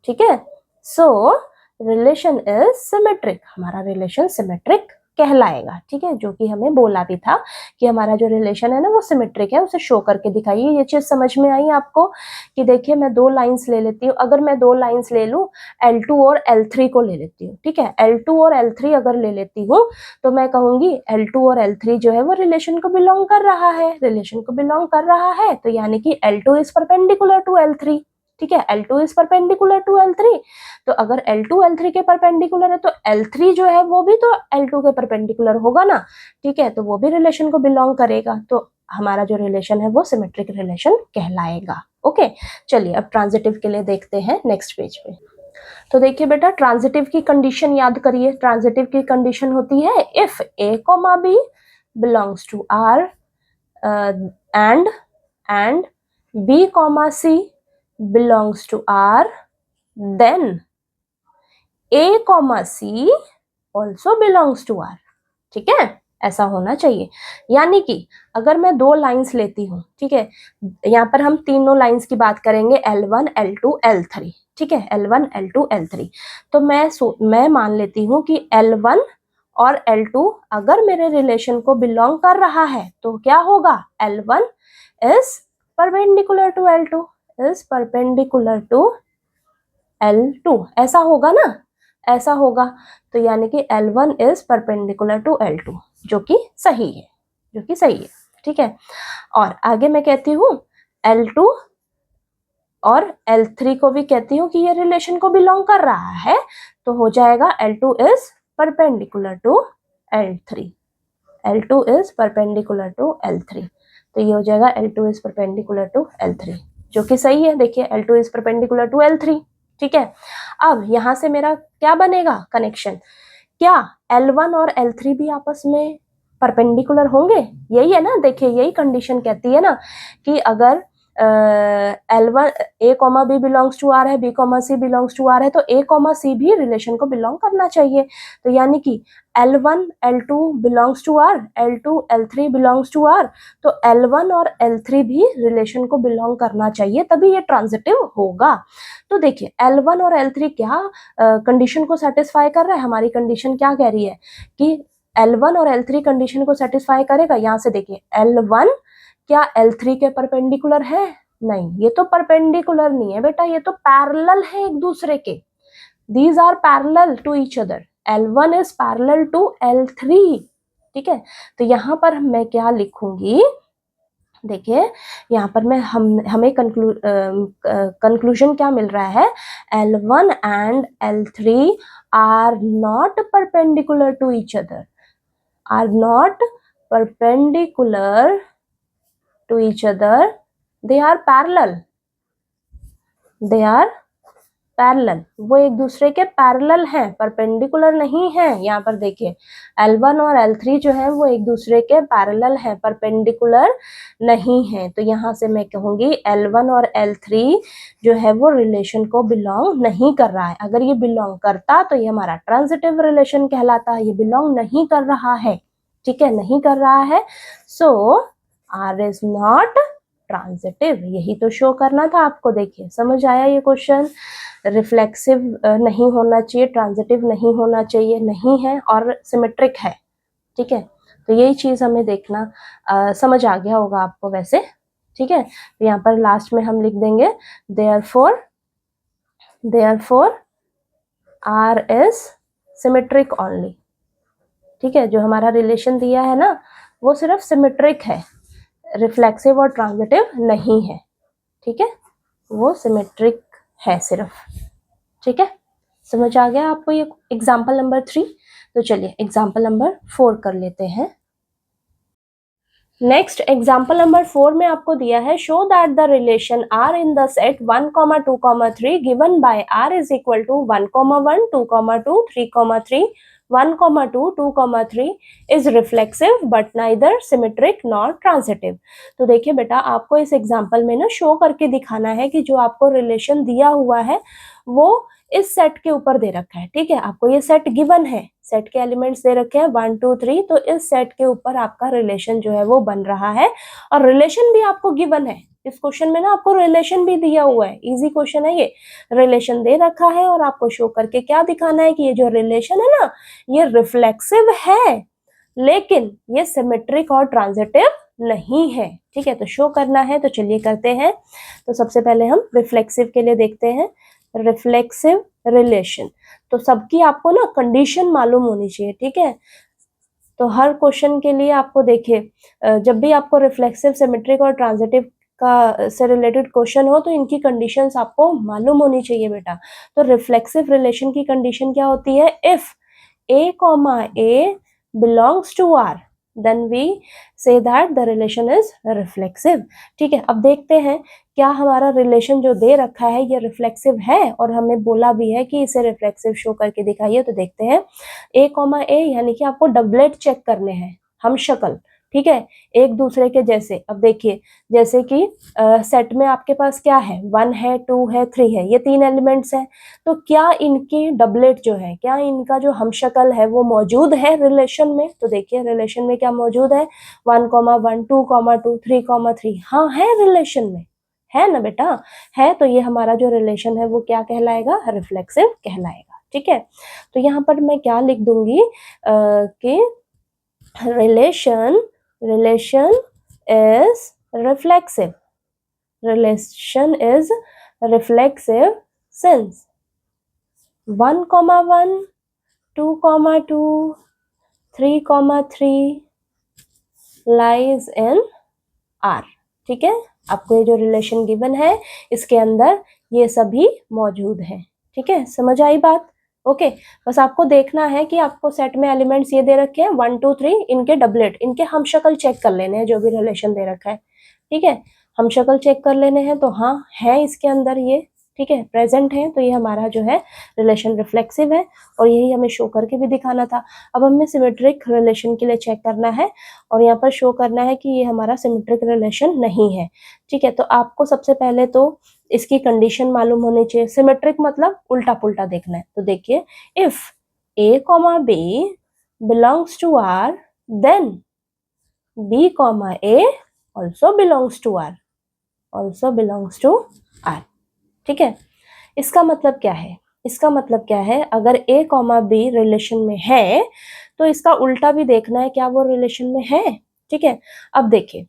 ठीक है, सो रिलेशन इज सिमेट्रिक, हमारा रिलेशन सिमेट्रिक कहलाएगा। ठीक है, जो कि हमें बोला भी था कि हमारा जो रिलेशन है ना वो सिमेट्रिक है, उसे शो करके दिखाइए। ये चीज समझ में आई आपको? कि देखिए मैं दो लाइंस ले लेती हूँ, अगर मैं दो लाइंस ले लूँ, L2 और L3 को ले लेती हूँ। ठीक है, L2 और L3 अगर ले लेती हूँ तो मैं कहूंगी L2 और L3 जो है वो रिलेशन को बिलोंग कर रहा है, रिलेशन को बिलोंग कर रहा है। तो यानी कि L2 is perpendicular to L3। ठीक है, L2 is perpendicular to L3। तो अगर L2 L3 के परपेंडिकुलर है तो L3 जो है वो भी तो L2 के परपेंडिकुलर होगा ना। ठीक है, तो वो भी रिलेशन को बिलोंग करेगा, तो हमारा जो रिलेशन है वो सिमेट्रिक रिलेशन कहलाएगा। ओके, चलिए अब ट्रांजिटिव के लिए देखते हैं नेक्स्ट पेज पे। तो देखिए बेटा, ट्रांजिटिव की कंडीशन याद करिए। ट्रांजिटिव की कंडीशन होती है if A, B belongs to R and B, C belongs to R, then A, C also belongs to R। ठीक है, ऐसा होना चाहिए। यानी कि अगर मैं दो लाइंस लेती हूँ, ठीक है, यहाँ पर हम तीनों लाइंस की बात करेंगे, L1, L2, L3। ठीक है, L1, L2, L3। तो मैं मान लेती हूँ कि L1 और L2 अगर मेरे रिलेशन को बिलोंग कर रहा है तो क्या होगा, L1 is perpendicular to L2, is perpendicular to L2। ऐसा होगा ना, ऐसा होगा। तो यानी कि L1 is perpendicular to L2, जो कि सही है, जो कि सही है। ठीक है, और आगे मैं कहती हूँ L2 और L3 को भी कहती हूँ कि ये रिलेशन को बिलोंग कर रहा है, तो हो जाएगा L2 is perpendicular to L3, L2 is perpendicular to L3। तो ये हो जाएगा L2 is perpendicular to L3, जो कि सही है। देखिए L2 is perpendicular to L3। ठीक है, अब यहां से मेरा क्या बनेगा कनेक्शन, क्या L1 और L3 भी आपस में परपेंडिकुलर होंगे? यही है ना, देखिए यही कंडीशन कहती है ना कि अगर L1 A, B belongs to R है, B, C belongs to R है, तो A, C भी रिलेशन को बिलोंग करना चाहिए। तो यानी कि L1, L2 belongs to R, L2, L3 belongs to R, तो L1 और L3 भी रिलेशन को बिलोंग करना चाहिए, तभी ये ट्रांजिटिव होगा। तो देखिए L1 और L3 क्या कंडीशन को सेटिस्फाई कर रहा है? हमारी कंडीशन क्या कह रही है कि L1 और L3 कंडीशन को सेटिस्फाई करेगा। यहाँ से देखिए L1 क्या L3 के परपेंडिकुलर है? नहीं, ये तो परपेंडिकुलर नहीं है बेटा, ये तो पैरेलल है एक दूसरे के। These are parallel to each other, L1 is parallel to L3। ठीक है, तो यहाँ पर मैं क्या लिखूंगी, देखिए यहाँ पर मैं हमें कंक्लूजन क्या मिल रहा है, L1 and L3 are not perpendicular to each other, are not perpendicular to each other, they are parallel, they are parallel, वो एक दूसरे के पैरेलल हैं, परपेंडिकुलर नहीं है। यहाँ पर देखिए L1 और L3 जो है वो एक दूसरे के पैरेलल हैं, परपेंडिकुलर नहीं है। तो यहाँ से मैं कहूँगी L1 और L3 जो है वो रिलेशन को बिलोंग नहीं कर रहा है। अगर ये बिलोंग करता तो ये हमारा ट्रांजिटिव रिलेशन कहलाता है, ये बिलोंग नहीं कर रहा है। ठीक है, नहीं कर रहा है, सो R इज नॉट ट्रांजिटिव, यही तो शो करना था आपको। देखिए समझ आया ये क्वेश्चन, रिफ्लेक्सिव नहीं होना चाहिए, ट्रांजिटिव नहीं होना चाहिए, नहीं है और सिमेट्रिक है। ठीक है, तो यही चीज हमें देखना समझ आ गया होगा आपको वैसे। ठीक है, तो यहाँ पर लास्ट में हम लिख देंगे therefore R is symmetric only. ठीक है, जो हमारा रिलेशन दिया है ना वो सिर्फ सिमेट्रिक है, रिफ्लेक्सिव और ट्रांजिटिव नहीं है। ठीक है, वो सिमेट्रिक है सिर्फ। ठीक है, समझ आ गया आपको ये एग्जाम्पल नंबर 3। तो चलिए एग्जाम्पल नंबर 4 कर लेते हैं। नेक्स्ट एग्जाम्पल नंबर 4 में आपको दिया है show that the relation R in the set 1, 2, 3 given by R is equal to 1, 1, 2, 2, 3, 3, 1, 2, 2, 3 is reflexive but neither symmetric nor transitive. तो देखिए बेटा, आपको इस एग्जाम्पल में ना शो करके दिखाना है कि जो आपको रिलेशन दिया हुआ है वो इस सेट के ऊपर दे रखा है। ठीक है, आपको ये सेट गिवन है, सेट के एलिमेंट्स दे रखे हैं 1, 2, 3, तो इस सेट के ऊपर आपका रिलेशन जो है वो बन रहा है और रिलेशन भी आपको गिवन है। इस क्वेश्चन में ना आपको रिलेशन भी दिया हुआ है, इजी क्वेश्चन है ये, रिलेशन दे रखा है और आपको शो करके क्या दिखाना है कि ये जो रिलेशन है ना ये रिफ्लेक्सिव है लेकिन ये सिमेट्रिक और ट्रांजिटिव नहीं है। ठीक है, तो शो करना है तो चलिए करते हैं। तो सबसे पहले हम रिफ्लेक्सिव के लिए देखते हैं, रिफ्लेक्सिव रिलेशन। तो सबकी आपको ना कंडीशन मालूम होनी चाहिए। ठीक है, तो हर क्वेश्चन के लिए आपको देखिए, जब भी आपको रिफ्लेक्सिव, सिमेट्रिक और ट्रांजिटिव का से रिलेटेड क्वेश्चन हो तो इनकी कंडीशंस आपको मालूम होनी चाहिए बेटा। तो रिफ्लेक्सिव रिलेशन की कंडीशन क्या होती है? If A comma A belongs to R, then we say that the relation is reflexive। ठीक है, अब देखते हैं क्या हमारा रिलेशन जो दे रखा है ये रिफ्लेक्सिव है, और हमें बोला भी है कि इसे रिफ्लेक्सिव शो करके दिखाइए। तो देखते हैं A comma A, यानी कि आपको डबलेट चेक करने हैं, हम शक्ल। ठीक है, एक दूसरे के जैसे। अब देखिए, जैसे कि सेट में आपके पास क्या है, 1 है, 2 है, 3 है, ये 3 एलिमेंट्स हैं। तो क्या इनकी डबलेट जो है, क्या इनका जो हमशक्ल है वो मौजूद है रिलेशन में? तो देखिए रिलेशन में क्या मौजूद है, 1,1, 2,2, 3,3। हाँ, है रिलेशन में, है ना बेटा? है, तो ये हमारा जो रिलेशन है वो क्या कहलाएगा? रिफ्लेक्सिव कहलाएगा। ठीक है, तो यहाँ पर मैं क्या लिख दूंगी कि relation is reflexive, relation is reflexive since 1,1, 2,2, 3,3 lies in R। ठीक है, आपको ये जो रिलेशन गिवन है इसके अंदर ये सभी मौजूद हैं। ठीक है, समझ आई बात? ओके, बस आपको देखना है कि आपको सेट में एलिमेंट्स ये दे रखे हैं 1, 2, 3, इनके डबलेट, इनके हमशक्ल चेक कर लेने हैं जो भी रिलेशन दे रखा है। ठीक है, हमशक्ल चेक कर लेने हैं, तो हाँ है इसके अंदर ये। ठीक है, प्रेजेंट है, तो ये हमारा जो है रिलेशन रिफ्लेक्सिव है, और यही हमें शो करके भी दिखाना था। अब हमें सिमेट्रिक रिलेशन के लिए चेक करना है, और यहाँ पर शो करना है कि ये हमारा सिमेट्रिक रिलेशन नहीं है। ठीक है, तो आपको सबसे पहले तो इसकी कंडीशन मालूम होनी चाहिए। सिमेट्रिक मतलब उल्टा पुल्टा देखना है। तो देखिए, if A, B belongs to R, then B, A also belongs to R, also belongs to R। ठीक है, इसका मतलब क्या है? इसका मतलब क्या है, अगर A, B रिलेशन में है तो इसका उल्टा भी देखना है, क्या वो रिलेशन में है। ठीक है, अब देखिए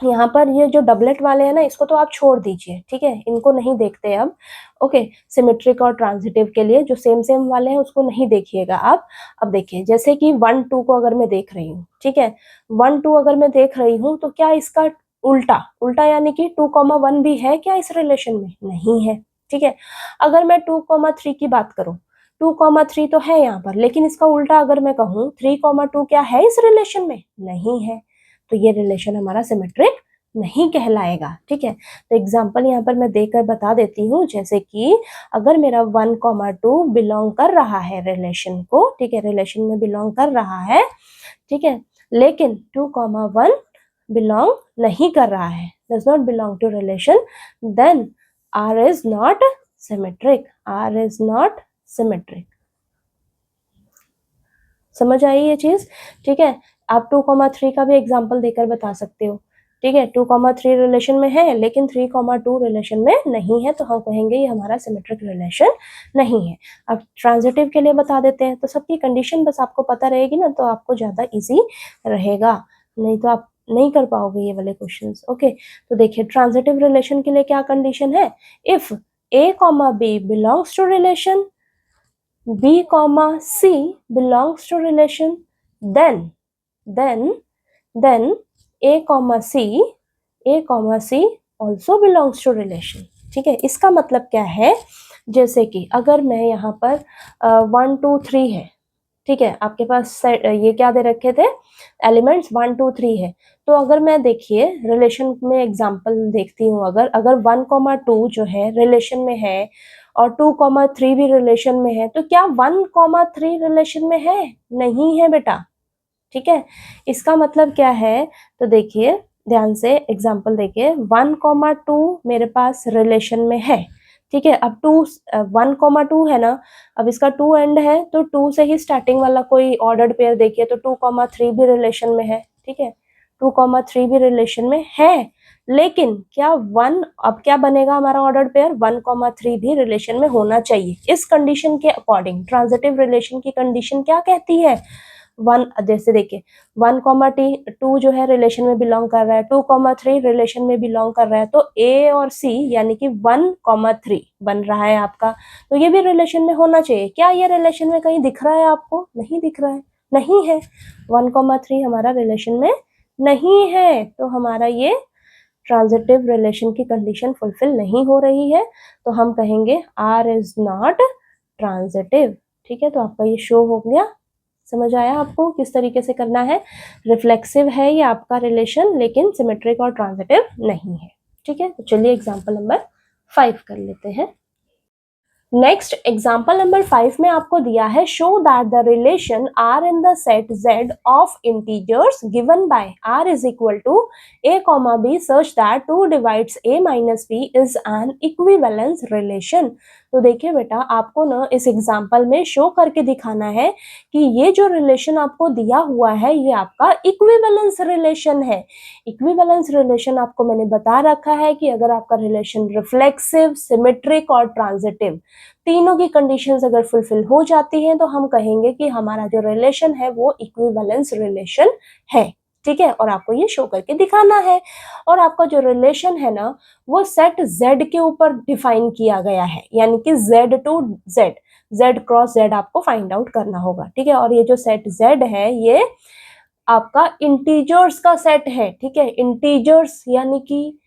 यहाँ पर ये जो डबलेट वाले हैं ना, इसको तो आप छोड़ दीजिए। ठीक है, इनको नहीं देखते अब। ओके, सिमेट्रिक और ट्रांजिटिव के लिए जो सेम सेम वाले हैं उसको नहीं देखिएगा आप। अब देखिए, जैसे कि 1, 2 को अगर मैं देख रही हूँ, ठीक है, 1, 2 अगर मैं देख रही हूँ तो क्या इसका उल्टा, उल्टा यानी कि 2,1 भी है क्या इस रिलेशन में? नहीं है। ठीक है, अगर मैं 2,3 की बात करूँ, 2,3 तो है यहाँ पर, लेकिन इसका उल्टा अगर मैं कहूँ 3,2 क्या है इस रिलेशन में? नहीं है, तो ये रिलेशन हमारा सिमेट्रिक नहीं कहलाएगा। ठीक है, तो एग्जांपल यहाँ पर मैं देकर बता देती हूँ, जैसे कि अगर मेरा 1,2 बिलोंग कर रहा है रिलेशन को, ठीक है, रिलेशन में बिलोंग कर रहा है, ठीक है, लेकिन 2,1 बिलोंग नहीं कर रहा है, does not belong to relation, then R is not symmetric, R is not symmetric। समझ आई ये चीज? ठीक है, आप 2,3 का भी एग्जाम्पल देकर बता सकते हो। ठीक है, 2,3 रिलेशन में है लेकिन 3,2 रिलेशन में नहीं है, तो हम कहेंगे ये हमारा सिमेट्रिक रिलेशन नहीं है। अब ट्रांजिटिव के लिए बता देते हैं, तो सबकी कंडीशन बस आपको पता रहेगी ना, तो आपको ज़्यादा इजी रहेगा, नहीं तो आप नहीं कर पाओगे ये वाले क्वेश्चंस। ओके, तो देखिए ट्रांजिटिव रिलेशन के लिए क्या कंडीशन है, if A, B belongs to relation, B, C belongs to relation, then A, C also belongs to relation। ठीक है, इसका मतलब क्या है, जैसे कि अगर मैं यहाँ पर 1, 2, 3 है, ठीक है, आपके पास ये क्या दे रखे थे एलिमेंट्स 1, 2, 3 है, तो अगर मैं देखिए रिलेशन में एग्जांपल देखती हूँ, अगर 1, 2 जो है रिलेशन में है और 2, 3 भी रिलेशन में है, तो क्या 1, 3 रिलेशन में है? नहीं है बेटा। ठीक है, इसका मतलब क्या है, तो देखिए ध्यान से एग्जांपल देखिए, 1, 2 मेरे पास रिलेशन में है। ठीक है, अब 1, 2 है ना, अब इसका 2 एंड है, तो 2 से ही स्टार्टिंग वाला कोई ऑर्डर्ड पेयर देखिए, तो 2, 3 भी रिलेशन में है। ठीक है, 2, 3 भी रिलेशन में है, लेकिन क्या 1, अब क्या बनेगा हमारा ऑर्डर्ड पेयर, 1, 3 भी रिलेशन में होना चाहिए। इस कंडीशन के अकॉर्डिंग ट्रांजिटिव रिलेशन की कंडीशन क्या कहती है, 1 जैसे देखिए 1,2 जो है रिलेशन में बिलोंग कर रहा है, 2,3 रिलेशन में बिलोंग कर रहा है, तो ए और सी यानी कि 1,3 बन रहा है आपका, तो ये भी रिलेशन में होना चाहिए। क्या ये रिलेशन में कहीं दिख रहा है आपको? नहीं दिख रहा है, नहीं है, 1,3 हमारा रिलेशन में नहीं है, तो हमारा ये ट्रांजिटिव रिलेशन की कंडीशन फुलफिल नहीं हो रही है, तो हम कहेंगे आर इज नॉट ट्रांजिटिव। ठीक है, तो आपका ये शो हो गया। समझ आया आपको किस तरीके से करना है? रिफ्लेक्सिव है ये आपका रिलेशन, लेकिन सिमेट्रिक और ट्रांजिटिव नहीं है। ठीक है, तो चलिए एग्जाम्पल नंबर 5 कर लेते हैं। नेक्स्ट एग्जाम्पल नंबर 5 में आपको दिया है show that the relation R in the set z of integers given by r is equal to a comma b such that 2 divides a minus b is an equivalence relation. तो देखिए बेटा, आपको ना इस एग्जाम्पल में show करके दिखाना है कि ये जो रिलेशन आपको दिया हुआ है ये आपका इक्विवेलेंस रिलेशन है। इक्विवेलेंस रिलेशन आपको मैंने बता रखा है कि अगर आपका रिलेशन रिफ्लेक्सिव, सिमेट्रिक और ट्रांजिटिव तीनों की कंडीशंस अगर फुलफिल हो जाती हैं तो हम कहेंगे कि हमारा जो रिलेशन है वो इक्विवेलेंस रिलेशन है। ठीक है, और आपको ये शो करके दिखाना है। और आपका जो रिलेशन है ना वो सेट Z के ऊपर डिफाइन किया गया है, यानी कि Z to Z, Z cross Z आपको फाइंड आउट करना होगा। ठीक है, और ये जो सेट Z है ये आपका इंटीजर्स का सेट है। ठीक है, इंटीजर्स यानी कि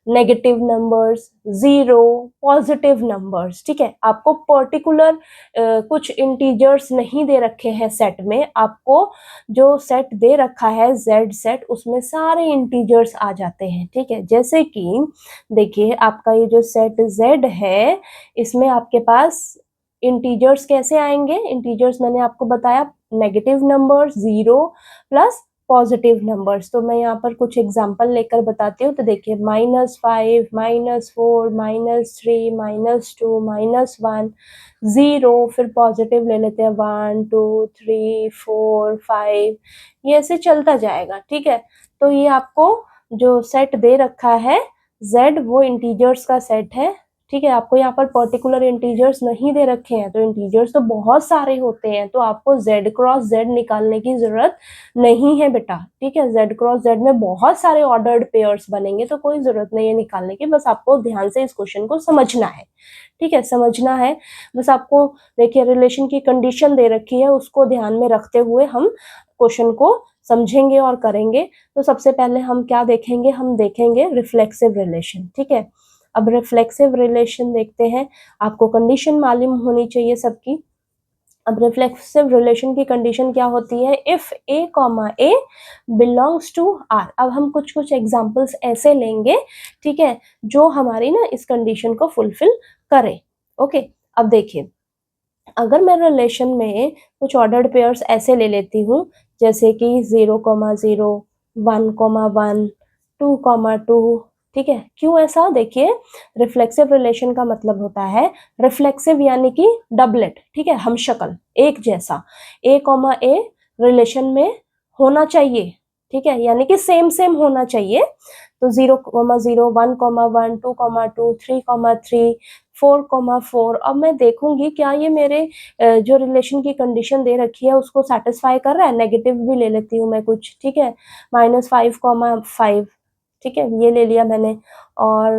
negative numbers, zero, positive numbers. ठीक है, आपको पर्टिकुलर कुछ इंटीजर्स नहीं दे रखे हैं सेट में, आपको जो सेट दे रखा है जेड सेट उसमें सारे इंटीजर्स आ जाते हैं। ठीक है, जैसे कि देखिए आपका ये जो सेट जेड है इसमें आपके पास इंटीजर्स कैसे आएंगे? इंटीजर्स मैंने आपको बताया negative numbers, zero plus positive numbers. तो मैं यहाँ पर कुछ एग्जांपल लेकर बताती हूँ। तो देखिए -5, -4, -3, -2, -1, 0, फिर पॉजिटिव ले लेते हैं 1, 2, 3, 4, 5, ये ऐसे चलता जाएगा। ठीक है, तो ये आपको जो सेट दे रखा है Z वो इंटीजर्स का सेट है। ठीक है, आपको यहाँ पर पर्टिकुलर इंटीजर्स नहीं दे रखे हैं, तो इंटीजर्स तो बहुत सारे होते हैं, तो आपको Z क्रॉस Z निकालने की जरूरत नहीं है बेटा। ठीक है, Z क्रॉस Z में बहुत सारे ऑर्डर्ड पेयर्स बनेंगे, तो कोई जरूरत नहीं है निकालने की, बस आपको ध्यान से इस क्वेश्चन को समझना है। ठीक है, समझना है बस आपको। देखिए रिलेशन की कंडीशन दे रखी है, उसको ध्यान में रखते हुए हम क्वेश्चन को समझेंगे और करेंगे। तो सबसे पहले हम क्या देखेंगे? हम देखेंगे रिफ्लेक्सिव रिलेशन। ठीक है, अब रिफ्लेक्सिव रिलेशन देखते हैं। आपको कंडीशन मालूम होनी चाहिए सबकी। अब रिफ्लेक्सिव रिलेशन की कंडीशन क्या होती है? If a comma a belongs to R. अब हम कुछ कुछ एग्जांपल्स ऐसे लेंगे, ठीक है, जो हमारी ना इस कंडीशन को फुलफिल करे। ओके, अब देखिए अगर मैं रिलेशन में कुछ ऑर्डर्ड पेयर्स ऐसे ले लेती हूँ, जैसे कि 0,0, 1,1, 2,2। ठीक है, क्यों ऐसा? देखिए रिफ्लेक्सिव रिलेशन का मतलब होता है रिफ्लेक्सिव यानी कि डबलेट। ठीक है, हम शक्ल एक जैसा, ए कॉमा ए रिलेशन में होना चाहिए। ठीक है, यानी कि सेम सेम होना चाहिए। तो 0,0, 1,1, 2,2, 3,3, 4,4। अब मैं देखूंगी क्या ये मेरे जो रिलेशन की कंडीशन दे रखी है उसको सेटिस्फाई कर रहा है। नेगेटिव भी ले लेती हूँ मैं कुछ। ठीक है, -5,5। ठीक है, ये ले लिया मैंने। और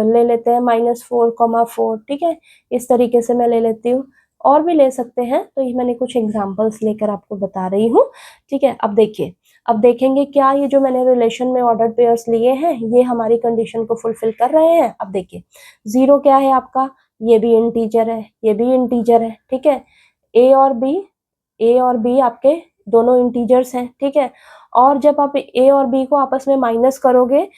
ले लेते हैं -4,4। ठीक है, इस तरीके से मैं ले लेती हूँ, और भी ले सकते हैं। तो ये मैंने कुछ एग्जांपल्स लेकर आपको बता रही हूँ। ठीक है, अब देखिए, अब देखेंगे क्या ये जो मैंने रिलेशन में ऑर्डर्ड पेयर्स लिए हैं ये हमारी कंडीशन को फुलफिल कर रहे हैं। अब देखिए 0 क्या है आपका? ये भी इंटीजर है, ये भी इंटीजर है। ठीक है, ए और बी आपके दोनों इंटीजर्स हैं। ठीक है, और जब आप ए और बी को आपस में माइनस करोगे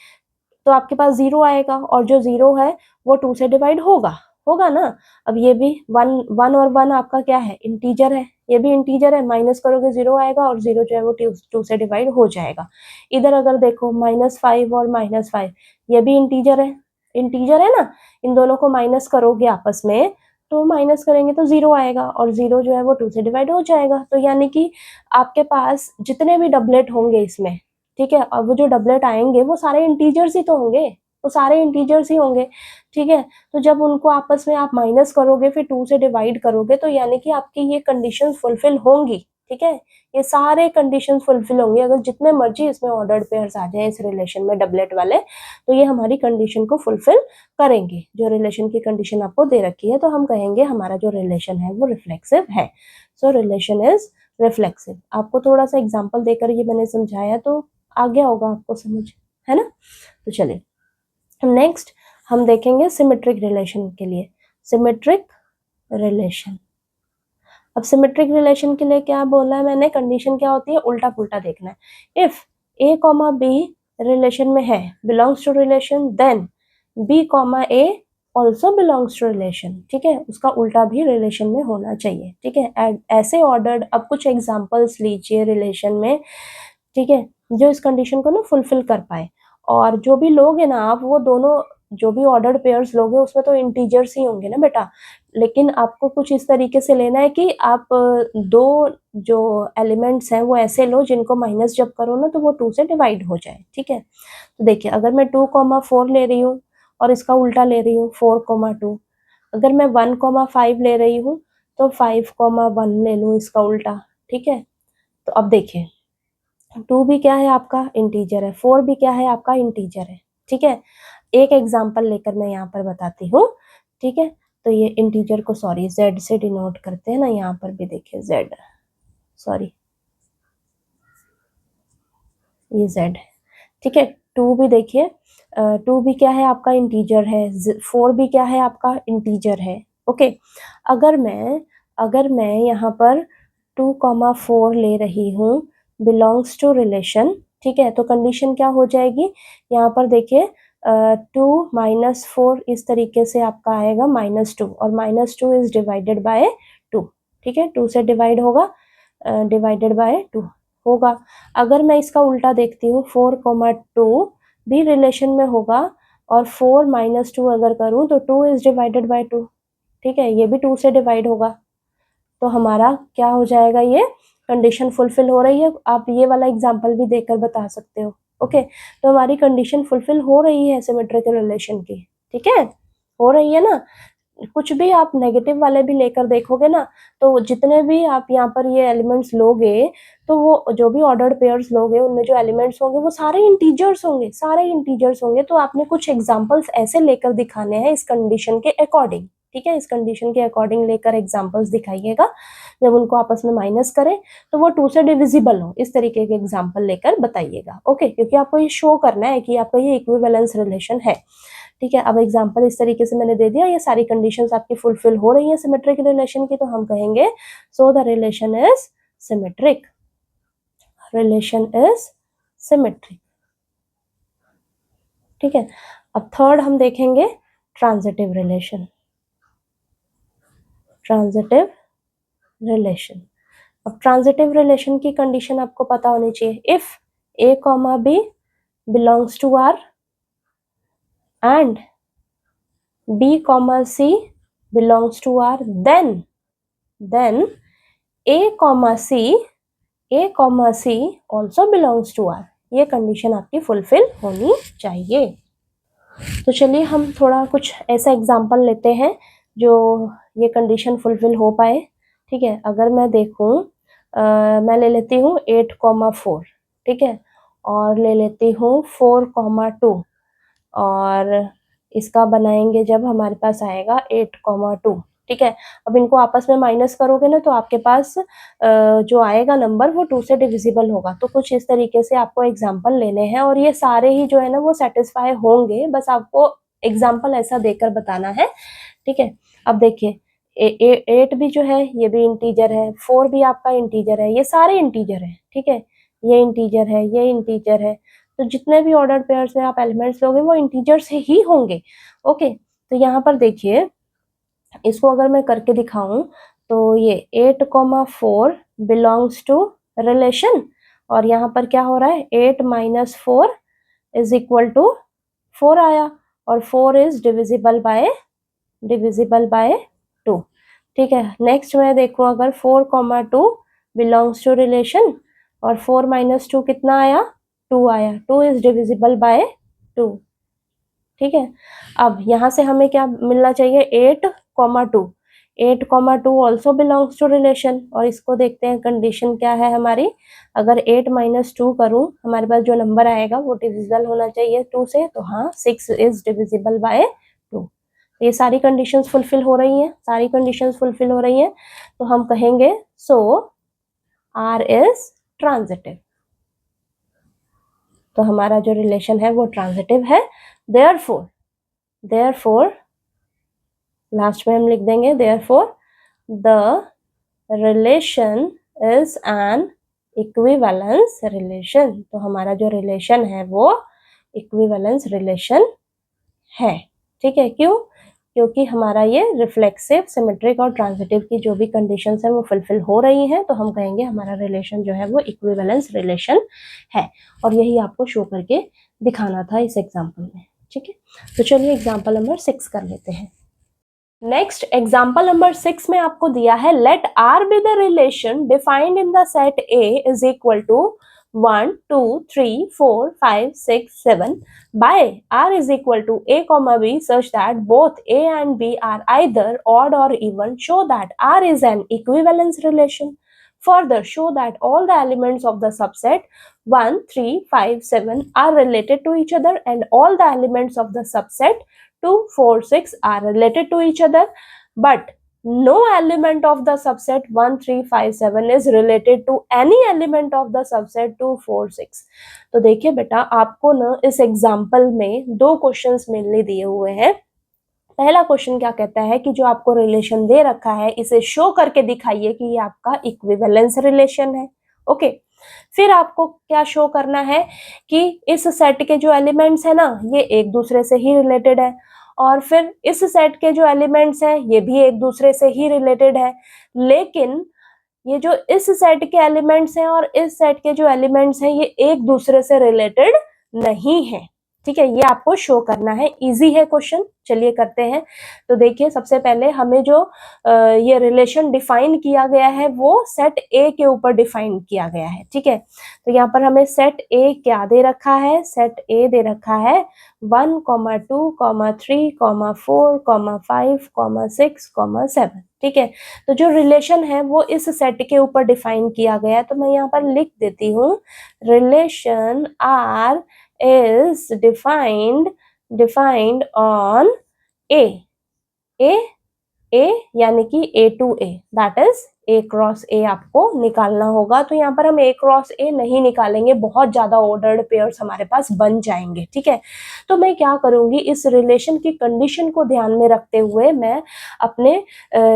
तो आपके पास 0 आएगा, और जो 0 है वो 2 से डिवाइड होगा, होगा ना। अब ये भी 1 और 1 आपका क्या है? इंटीजर है, ये भी इंटीजर है। माइनस करोगे 0 आएगा, और 0 जो है वो 2 से डिवाइड हो जाएगा। इधर अगर देखो -5 और -5, ये भी इंटीजर है ना। इन दोनों को माइनस करोगे आपस में, तो माइनस करेंगे तो 0 आएगा, और 0 जो है वो 2 से डिवाइड हो जाएगा। तो यानी कि आपके पास जितने भी डबलेट होंगे इसमें, ठीक है, और वो जो डबलेट आएंगे वो सारे इंटीजर्स ही तो होंगे, वो सारे इंटीजर्स ही होंगे। ठीक है, तो जब उनको आपस में आप माइनस करोगे फिर 2 से डिवाइड करोगे, तो यानी कि आपकी ये कंडीशन फुलफिल होंगी। ठीक है, ये सारे कंडीशन फुलफिल होंगे अगर जितने मर्जी इसमें ऑर्डर्ड पेयर्स आ जाए इस रिलेशन में डबलेट वाले, तो ये हमारी कंडीशन को फुलफिल करेंगे। जो रिलेशन की कंडीशन आपको दे रखी है तो हम कहेंगे हमारा जो रिलेशन है वो रिफ्लेक्सिव है। So relation is reflexive. आपको थोड़ा सा एग्जाम्पल देकर ये मैंने समझाया तो आ गया होगा आपको समझ, है ना। तो चलिए नेक्स्ट हम देखेंगे सिमेट्रिक रिलेशन के लिए। सिमेट्रिक रिलेशन, अब सिमेट्रिक रिलेशन के लिए क्या बोला है मैंने, कंडीशन क्या होती है, उल्टा पुल्टा देखना है। If a comma b relation में है, belongs to relation, then b comma a also belongs to relation, ठीक है, उसका उल्टा भी रिलेशन में होना चाहिए, ठीक है। ऐसे ऑर्डर्ड, अब कुछ एग्जांपल्स लीजिए रिलेशन में, ठीक है, जो इस कंडीशन को ना फुलफिल कर पाए। और जो भी लोग है ना आप, वो दोनों जो भी ऑर्डर्ड पेयर्स लोगे उसमें तो इंटीजर्स ही होंगे ना बेटा, लेकिन आपको कुछ इस तरीके से लेना है कि आप दो जो एलिमेंट्स हैं वो ऐसे लो जिनको माइनस जब करो ना तो वो 2 से डिवाइड हो जाए, ठीक है। तो देखिए अगर मैं 2,4 ले रही हूँ और इसका उल्टा ले रही हूँ 4,2, अगर मैं 1,5 ले रही हूँ तो 5,1 ले लूँ इसका उल्टा, ठीक है। तो अब देखिए 2 भी क्या है आपका इंटीजर है, 4 भी क्या है आपका इंटीजर है, ठीक है। एक एग्जांपल लेकर मैं यहाँ पर बताती हूँ, ठीक है। तो ये इंटीजर को सॉरी z से डिनोट करते हैं ना, यहाँ पर भी देखिए z, सॉरी ये z है, ठीक है। 2 भी देखिए 2 भी क्या है आपका इंटीजर है, 4 भी क्या है आपका इंटीजर है, ओके। अगर मैं यहाँ पर 2,4 ले रही हूँ बिलोंग्स टू रिलेशन, ठीक है, तो कंडीशन क्या हो जाएगी, यहाँ पर देखिए 2 माइनस 4 इस तरीके से आपका आएगा -2, और -2 इज डिवाइडेड बाय 2, ठीक है, 2 से डिवाइड होगा, डिवाइडेड बाय 2 होगा। अगर मैं इसका उल्टा देखती हूँ 4,2 भी रिलेशन में होगा और 4 माइनस 2 अगर करूँ तो 2 इज डिवाइडेड बाय 2, ठीक है, ये भी 2 से डिवाइड होगा। तो हमारा क्या हो जाएगा, ये कंडीशन फुलफिल हो रही है। आप ये वाला एग्जांपल भी देकर बता सकते हो, ओके। तो हमारी कंडीशन फुलफिल हो रही है सिमेट्रिकल रिलेशन की, ठीक है, हो रही है ना। कुछ भी आप नेगेटिव वाले भी लेकर देखोगे ना, तो जितने भी आप यहाँ पर ये एलिमेंट्स लोगे, तो वो जो भी ऑर्डर्ड पेयर्स लोगे उनमें जो एलिमेंट्स होंगे वो सारे इंटीजर्स होंगे, सारे इंटीजर्स होंगे। तो आपने कुछ एग्जांपल्स ऐसे लेकर दिखाने हैं इस कंडीशन के अकॉर्डिंग, ठीक है, इस कंडीशन के अकॉर्डिंग लेकर एग्जांपल्स दिखाइएगा। जब उनको आपस में माइनस करें तो वो 2 से डिविजिबल हो, इस तरीके के एग्जांपल लेकर बताइएगा, ओके, क्योंकि आपको ये शो करना है कि आपका ये इक्विवेलेंस रिलेशन है, ठीक है। अब एग्जांपल इस तरीके से मैंने दे दिया, ये सारी कंडीशंस आपकी फुलफिल हो रही है सिमेट्रिक रिलेशन की, तो हम कहेंगे so the relation is symmetric, relation is symmetric, ठीक है। अब थर्ड हम देखेंगे ट्रांजिटिव रिलेशन, ट्रांजिटिव रिलेशन। अब ट्रांजिटिव रिलेशन की कंडीशन आपको पता होनी चाहिए, if a comma b belongs to r and b comma c belongs to r, then a comma c also belongs to r, ये कंडीशन आपकी फुलफिल होनी चाहिए। तो चलिए हम थोड़ा कुछ ऐसा एग्जांपल लेते हैं जो ये कंडीशन फुलफिल हो पाए, ठीक है। अगर मैं देखूं मैं ले लेती हूँ 8,4, ठीक है, और ले लेती हूँ 4,2, और इसका बनाएंगे जब हमारे पास आएगा 8,2, ठीक है। अब इनको आपस में माइनस करोगे ना तो आपके पास जो आएगा नंबर वो 2 से डिविजिबल होगा। तो कुछ इस तरीके से आपको एग्जांपल लेने हैं और ये सारे ही जो है ना वो सेटिस्फाई होंगे, बस आपको एग्जांपल ऐसा देकर बताना है, ठीक है। अब देखिए 8 भी जो है ये भी इंटीजर है, 4 भी आपका इंटीजर है, ये सारे इंटीजर है, ठीक है, ये इंटीजर है, ये इंटीजर है। तो जितने भी ऑर्डर पेयर्स में आप एलिमेंट्स लोगे वो इंटीजर्स ही होंगे, ओके। तो यहाँ पर देखिए इसको अगर मैं करके दिखाऊं तो ये 8,4 बिलोंग्स टू रिलेशन, और यहाँ पर क्या हो रहा है 8 माइनस 4 इज इक्वल टू 4 आया, और 4 इज डिविजिबल बाय 2, ठीक है। नेक्स्ट मैं देखूं अगर 4,2 बिलोंग्स टू रिलेशन और 4 माइनस 2 कितना आया 2 आया, 2 इज डिविजिबल बाय 2, ठीक है। अब यहाँ से हमें क्या मिलना चाहिए 8,2, 8,2 ऑल्सो बिलोंग्स टू रिलेशन। और इसको देखते हैं कंडीशन क्या है हमारी। अगर 8 - 2 करूं, हमारे पास जो नंबर आएगा वो डिविजिबल होना चाहिए 2 से, तो हाँ 6 इज डिविजिबल बाय 2। ये सारी कंडीशंस फुलफिल हो रही हैं, सारी कंडीशंस फुलफिल हो रही हैं, तो हम कहेंगे सो R इज ट्रांजिटिव। तो हमारा जो रिलेशन है वो ट्रांजिटिव है। देयरफॉर लास्ट में हम लिख देंगे therefore the relation is an equivalence relation. तो हमारा जो रिलेशन है वो इक्विवेलेंस रिलेशन है। ठीक है, क्यों? क्योंकि हमारा ये रिफ्लेक्सिव, सिमेट्रिक और ट्रांजिटिव की जो भी कंडीशंस है वो फुलफिल हो रही हैं, तो हम कहेंगे हमारा रिलेशन जो है वो इक्विवेलेंस रिलेशन है। और यही आपको शो करके दिखाना था इस एग्जाम्पल में। ठीक है, तो चलिए एग्जाम्पल नंबर 6 कर लेते हैं। नेक्स्ट एग्जाम्पल नंबर 6 में आपको दिया है let R be the relation defined in the set A is equal to 1 2 3 4 5 6 7 by r is equal to a comma b such that both a and b are either odd or even. Show that r is an equivalence relation. Further, show that all the elements of the subset 1 3 5 7 are related to each other and all the elements of the subset 2 4 6 are related to each other, but no element of the subset 1 3 5 7 is related to any element of the subset 2 4 6. तो देखिए बेटा, आपको ना इस example में दो questions mainly दिए हुए हैं। पहला क्वेश्चन क्या कहता है कि जो आपको रिलेशन दे रखा है इसे शो करके दिखाइए कि ये आपका इक्विवेलेंस रिलेशन है। ओके, फिर आपको क्या शो करना है कि इस सेट के जो एलिमेंट्स है ना ये एक दूसरे से ही रिलेटेड है, और फिर इस सेट के जो एलिमेंट्स हैं ये भी एक दूसरे से ही रिलेटेड है, लेकिन ये जो इस सेट के एलिमेंट्स हैं और इस सेट के जो एलिमेंट्स हैं ये एक दूसरे से रिलेटेड नहीं है। ठीक है, ये आपको शो करना है। इजी है क्वेश्चन, चलिए करते हैं। तो देखिए, सबसे पहले हमें जो ये रिलेशन डिफाइन किया गया है वो सेट ए के ऊपर डिफाइन किया गया है। ठीक है, तो यहाँ पर हमें सेट ए क्या दे रखा है? सेट ए दे रखा है 1 2 3 4 5 6 7। ठीक है, तो जो रिलेशन है वो इस सेट के ऊपर डिफाइन किया गया है, तो मैं यहाँ पर लिख देती हूँ relation R is defined on A यानी कि A to A, that is A cross A आपको निकालना होगा। तो यहाँ पर हम A क्रॉस A नहीं निकालेंगे, बहुत ज्यादा ऑर्डर्ड पेयर्स हमारे पास बन जाएंगे। ठीक है, तो मैं क्या करूंगी, इस रिलेशन की कंडीशन को ध्यान में रखते हुए मैं अपने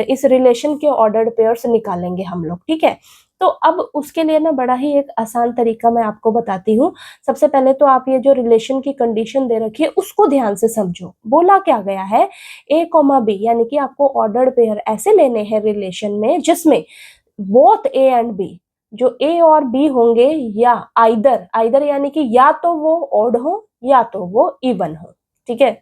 इस रिलेशन के ऑर्डर्ड पेयर्स निकालेंगे हम लोग। ठीक है, तो अब उसके लिए ना बड़ा ही एक आसान तरीका मैं आपको बताती हूँ। सबसे पहले तो आप ये जो रिलेशन की कंडीशन दे रखी है उसको ध्यान से समझो। बोला क्या गया है, ए कॉमा बी, यानी कि आपको ऑर्डर्ड पेयर ऐसे लेने हैं रिलेशन में जिसमें बोथ ए एंड बी, जो ए और बी होंगे, या आइदर यानी कि या तो वो ऑड हो या तो वो इवन हो। ठीक है,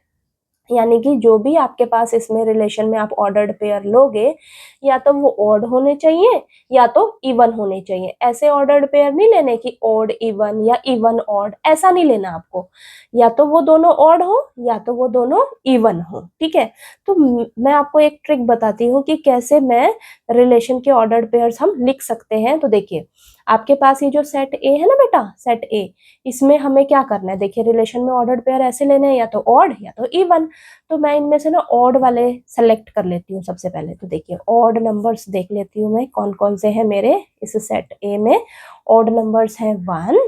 यानी कि जो भी आपके पास इसमें रिलेशन में आप ऑर्डर्ड पेयर लोगे या तो वो ऑड होने चाहिए या तो इवन होने चाहिए। ऐसे ऑर्डर्ड पेयर नहीं लेने कि ऑड इवन या इवन ऑड, ऐसा नहीं लेना आपको। या तो वो दोनों ऑड हो या तो वो दोनों इवन हो। ठीक है, तो मैं आपको एक ट्रिक बताती हूँ कि कैसे मैं रिलेशन के ऑर्डर्ड पेयर्स हम लिख सकते हैं। तो देखिए, आपके पास ये जो सेट ए है ना बेटा, सेट ए, इसमें हमें क्या करना है, देखिए रिलेशन में ऑर्डर्ड पेयर ऐसे लेने हैं या तो ऑड या तो इवन। तो मैं इनमें से ना ऑड वाले सेलेक्ट कर लेती हूँ सबसे पहले। तो देखिए, ऑड नंबर्स देख लेती हूँ मैं कौन कौन से हैं मेरे इस सेट ए में। ऑड नंबर्स हैं 1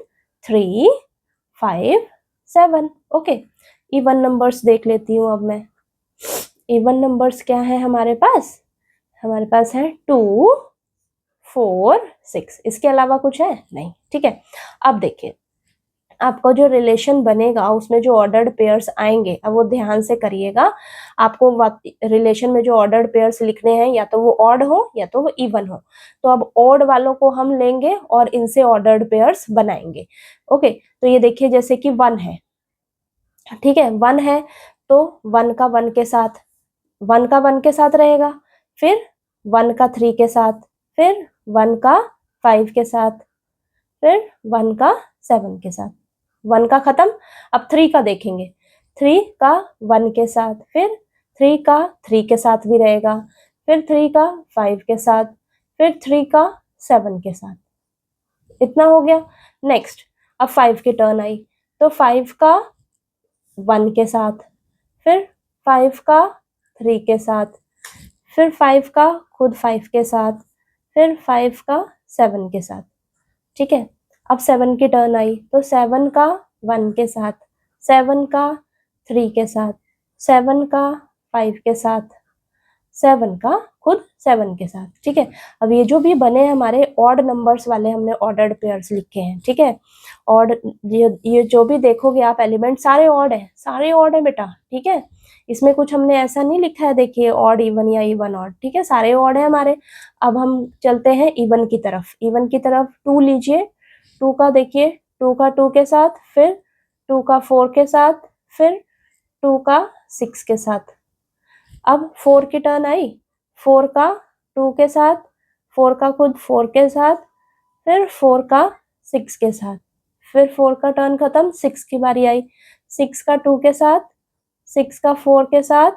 3 5 7। ओके, इवन नंबर्स देख लेती हूँ अब मैं। इवन नंबर्स क्या है हमारे पास? हमारे पास है 2 4 6, इसके अलावा कुछ है नहीं। ठीक है, अब देखिए आपको जो रिलेशन बनेगा उसमें जो ऑर्डर्ड पेयर्स आएंगे, अब वो ध्यान से करिएगा। आपको रिलेशन में जो ऑर्डर्ड पेयर्स लिखने हैं या तो वो ऑड हो या तो वो इवन हो। तो अब ऑड वालों को हम लेंगे और इनसे ऑर्डर्ड पेयर्स बनाएंगे। ओके, तो ये देखिए जैसे कि 1 है। ठीक है, 1 है तो 1 का 1 के साथ, 1 का 1 के साथ रहेगा, फिर 1 का 3 के साथ, फिर 1 का 5 के साथ, फिर 1 का 7 के साथ। 1 का खत्म, अब 3 का देखेंगे। 3 का 1 के साथ, फिर 3 का 3 के साथ भी रहेगा, फिर 3 का 5 के साथ, फिर 3 का 7 के साथ। इतना हो गया। नेक्स्ट अब 5 की टर्न आई, तो 5 का 1 के साथ, फिर 5 का 3 के साथ, फिर 5 का खुद 5 के साथ, फिर 5 का 7 के साथ। ठीक है, अब 7 की टर्न आई, तो 7 का 1 के साथ, 7 का 3 के साथ, 7 का 5 के साथ, 7 का खुद 7 के साथ। ठीक है, अब ये जो भी बने हमारे ऑड नंबर्स वाले हमने ऑर्डर्ड पेयर्स लिखे हैं। ठीक है, ऑड ये जो भी देखोगे आप एलिमेंट सारे ऑड है, सारे ऑड है बेटा। ठीक है, इसमें कुछ हमने ऐसा नहीं लिखा है, देखिए ऑड इवन या इवन ऑड। ठीक है, सारे ऑड है हमारे। अब हम चलते हैं इवन की तरफ। इवन की तरफ 2 लीजिए, 2 का देखिए, 2 का 2 के साथ, फिर 2 का 4 के साथ, फिर 2 का 6 के साथ। अब 4 की टर्न आई, 4 का 2 के साथ, 4 का खुद 4 के साथ, फिर 4 का 6 के साथ, फिर 4 का टर्न खत्म, 6 की बारी आई, 6 का 2 के साथ, 6 का 4 के साथ,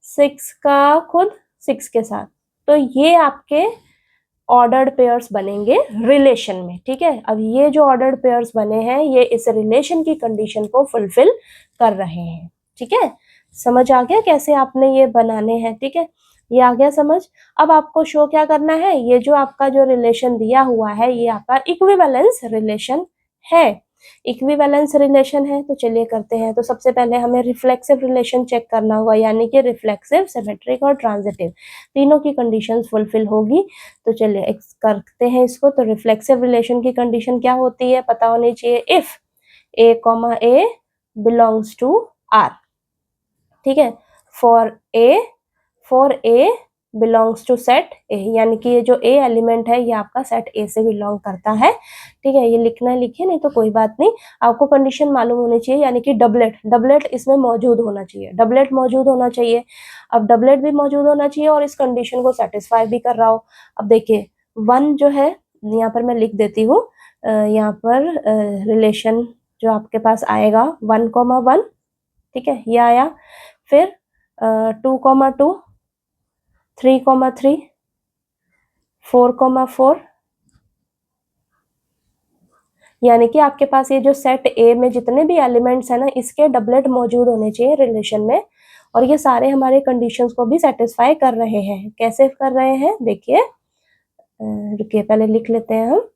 6 का खुद 6 के साथ। तो ये आपके ऑर्डर्ड पेयर्स बनेंगे रिलेशन में। ठीक है, अब ये जो ऑर्डर्ड पेयर्स बने हैं ये इस रिलेशन की कंडीशन को फुलफिल कर रहे हैं। ठीक है, समझ आ गया कैसे आपने ये बनाने हैं। ठीक है, ये आ गया समझ। अब आपको शो क्या करना है, ये जो आपका जो रिलेशन दिया हुआ है ये आपका इक्विवेलेंस रिलेशन है। इक्विवेलेंस रिलेशन है तो चलिए करते हैं। तो सबसे पहले हमें रिफ्लेक्सिव रिलेशन चेक करना होगा, यानी कि रिफ्लेक्सिव, सिमेट्रिक और ट्रांजिटिव तीनों की कंडीशंस फुलफिल होगी। तो चलिए करते हैं इसको। तो रिफ्लेक्सिव रिलेशन की कंडीशन क्या होती है पता होनी चाहिए, if a comma a belongs to r। ठीक है, for a belongs to set A, यानी कि ये जो a एलिमेंट है ये आपका सेट a से बिलोंग करता है। ठीक है, ये लिखना है लिखिए, नहीं तो कोई बात नहीं, आपको कंडीशन मालूम होनी चाहिए, यानी कि डबलेट इसमें मौजूद होना चाहिए, डबलेट मौजूद होना चाहिए। अब डबलेट भी मौजूद होना चाहिए और इस कंडीशन को सेटिस्फाई भी कर रहा हो। अब देखिए 1 जो है यहाँ पर मैं लिख देती हूँ, यहाँ पर रिलेशन जो आपके पास आएगा 1,1। ठीक है, ये आया। फिर 2,2, 3,3, 4,4, यानी कि आपके पास ये जो सेट ए में जितने भी एलिमेंट्स हैं ना इसके डबलेट मौजूद होने चाहिए रिलेशन में, और ये सारे हमारे कंडीशंस को भी सेटिस्फाई कर रहे हैं। कैसे कर रहे हैं देखिए, रुकिए पहले लिख लेते हैं हम।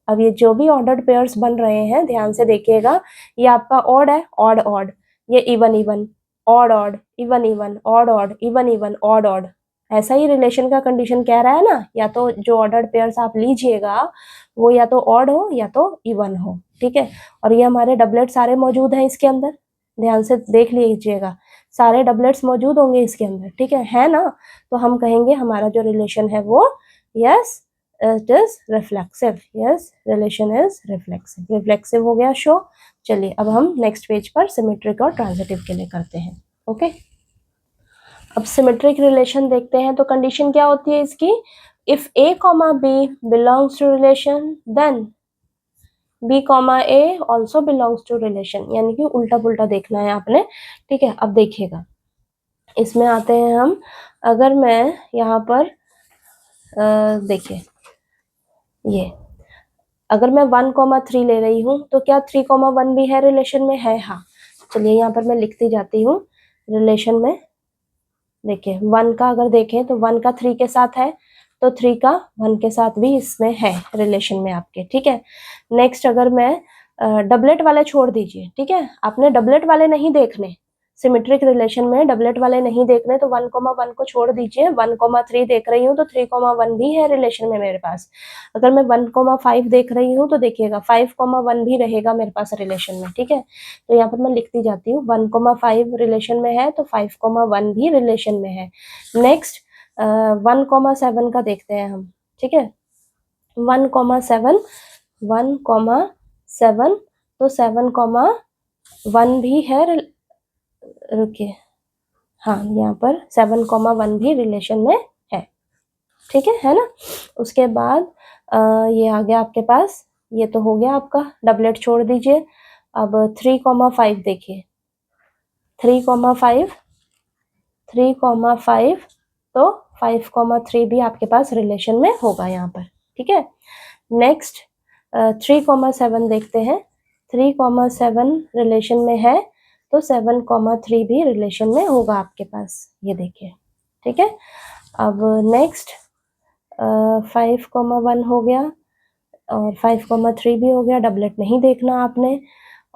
अब ये जो भी ऑर्डर्ड पेयर्स बन रहे हैं ध्यान से देखिएगा, ये आपका ऑड है, ऑड ऑड, ये even even, odd odd, even even, odd odd, even even, odd odd. ऐसा ही रिलेशन का कंडीशन कह रहा है ना, या तो जो ऑर्डर्ड पेयर्स आप लीजिएगा वो या तो ऑड हो या तो इवन हो। ठीक है, और ये हमारे डबलेट सारे मौजूद हैं इसके अंदर, ध्यान से देख लीजिएगा, सारे डबलेट्स मौजूद होंगे इसके अंदर। ठीक है ना, तो हम कहेंगे हमारा जो रिलेशन है वो yes it is reflexive, yes relation is reflexive. Reflexive हो गया शो। चलिए अब हम नेक्स्ट पेज पर सिमेट्रिक और ट्रांजिटिव के लिए करते हैं। ओके, अब सिमेट्रिक रिलेशन देखते हैं। तो कंडीशन क्या होती है इसकी, if a comma b belongs to relation then b comma a also belongs to relation, यानी कि उल्टा पुल्टा देखना है आपने। ठीक है, अब देखिएगा इसमें आते हैं हम। अगर मैं यहाँ पर देखिए ये, अगर मैं 1,3 ले रही हूँ तो क्या 3,1 भी है रिलेशन में, है हाँ। चलिए यहाँ पर मैं लिखती जाती हूँ रिलेशन में। देखिए 1 का अगर देखें तो 1 का 3 के साथ है, तो 3 का 1 के साथ भी इसमें है रिलेशन में आपके। ठीक है, नेक्स्ट अगर मैं डबलेट वाले छोड़ दीजिए। ठीक है, आपने डबलेट वाले नहीं देखने, सिमेट्रिक रिलेशन में डबलेट वाले नहीं देखने, तो 1,1 को छोड़ दीजिए। 1,3 देख रही हूँ तो 3,1 भी है रिलेशन में मेरे पास। अगर मैं 1,5 देख रही हूँ तो देखिएगा 5,1 भी रहेगा मेरे पास रिलेशन में। ठीक है, तो यहाँ पर मैं लिखती जाती हूँ 1,5 रिलेशन में है तो 5,1 भी रिलेशन में है। नेक्स्ट 1,7 का देखते हैं हम। ठीक है, 1,7, 1,7, तो 7,1 भी है, रुकिए हाँ यहाँ पर 7,1 भी रिलेशन में है। ठीक है ना। उसके बाद ये आ गया आपके पास, ये तो हो गया आपका, डबलेट छोड़ दीजिए। अब 3,5 देखिए, 3,5, 3,5 तो 5,3 भी आपके पास रिलेशन में होगा यहाँ पर, ठीक है। नेक्स्ट 3,7 देखते हैं। 3,7 रिलेशन में है तो 7,3 भी रिलेशन में होगा आपके पास, ये देखिए, ठीक है। अब नेक्स्ट 5,1 हो गया और 5,3 भी हो गया, डबलेट नहीं देखना आपने।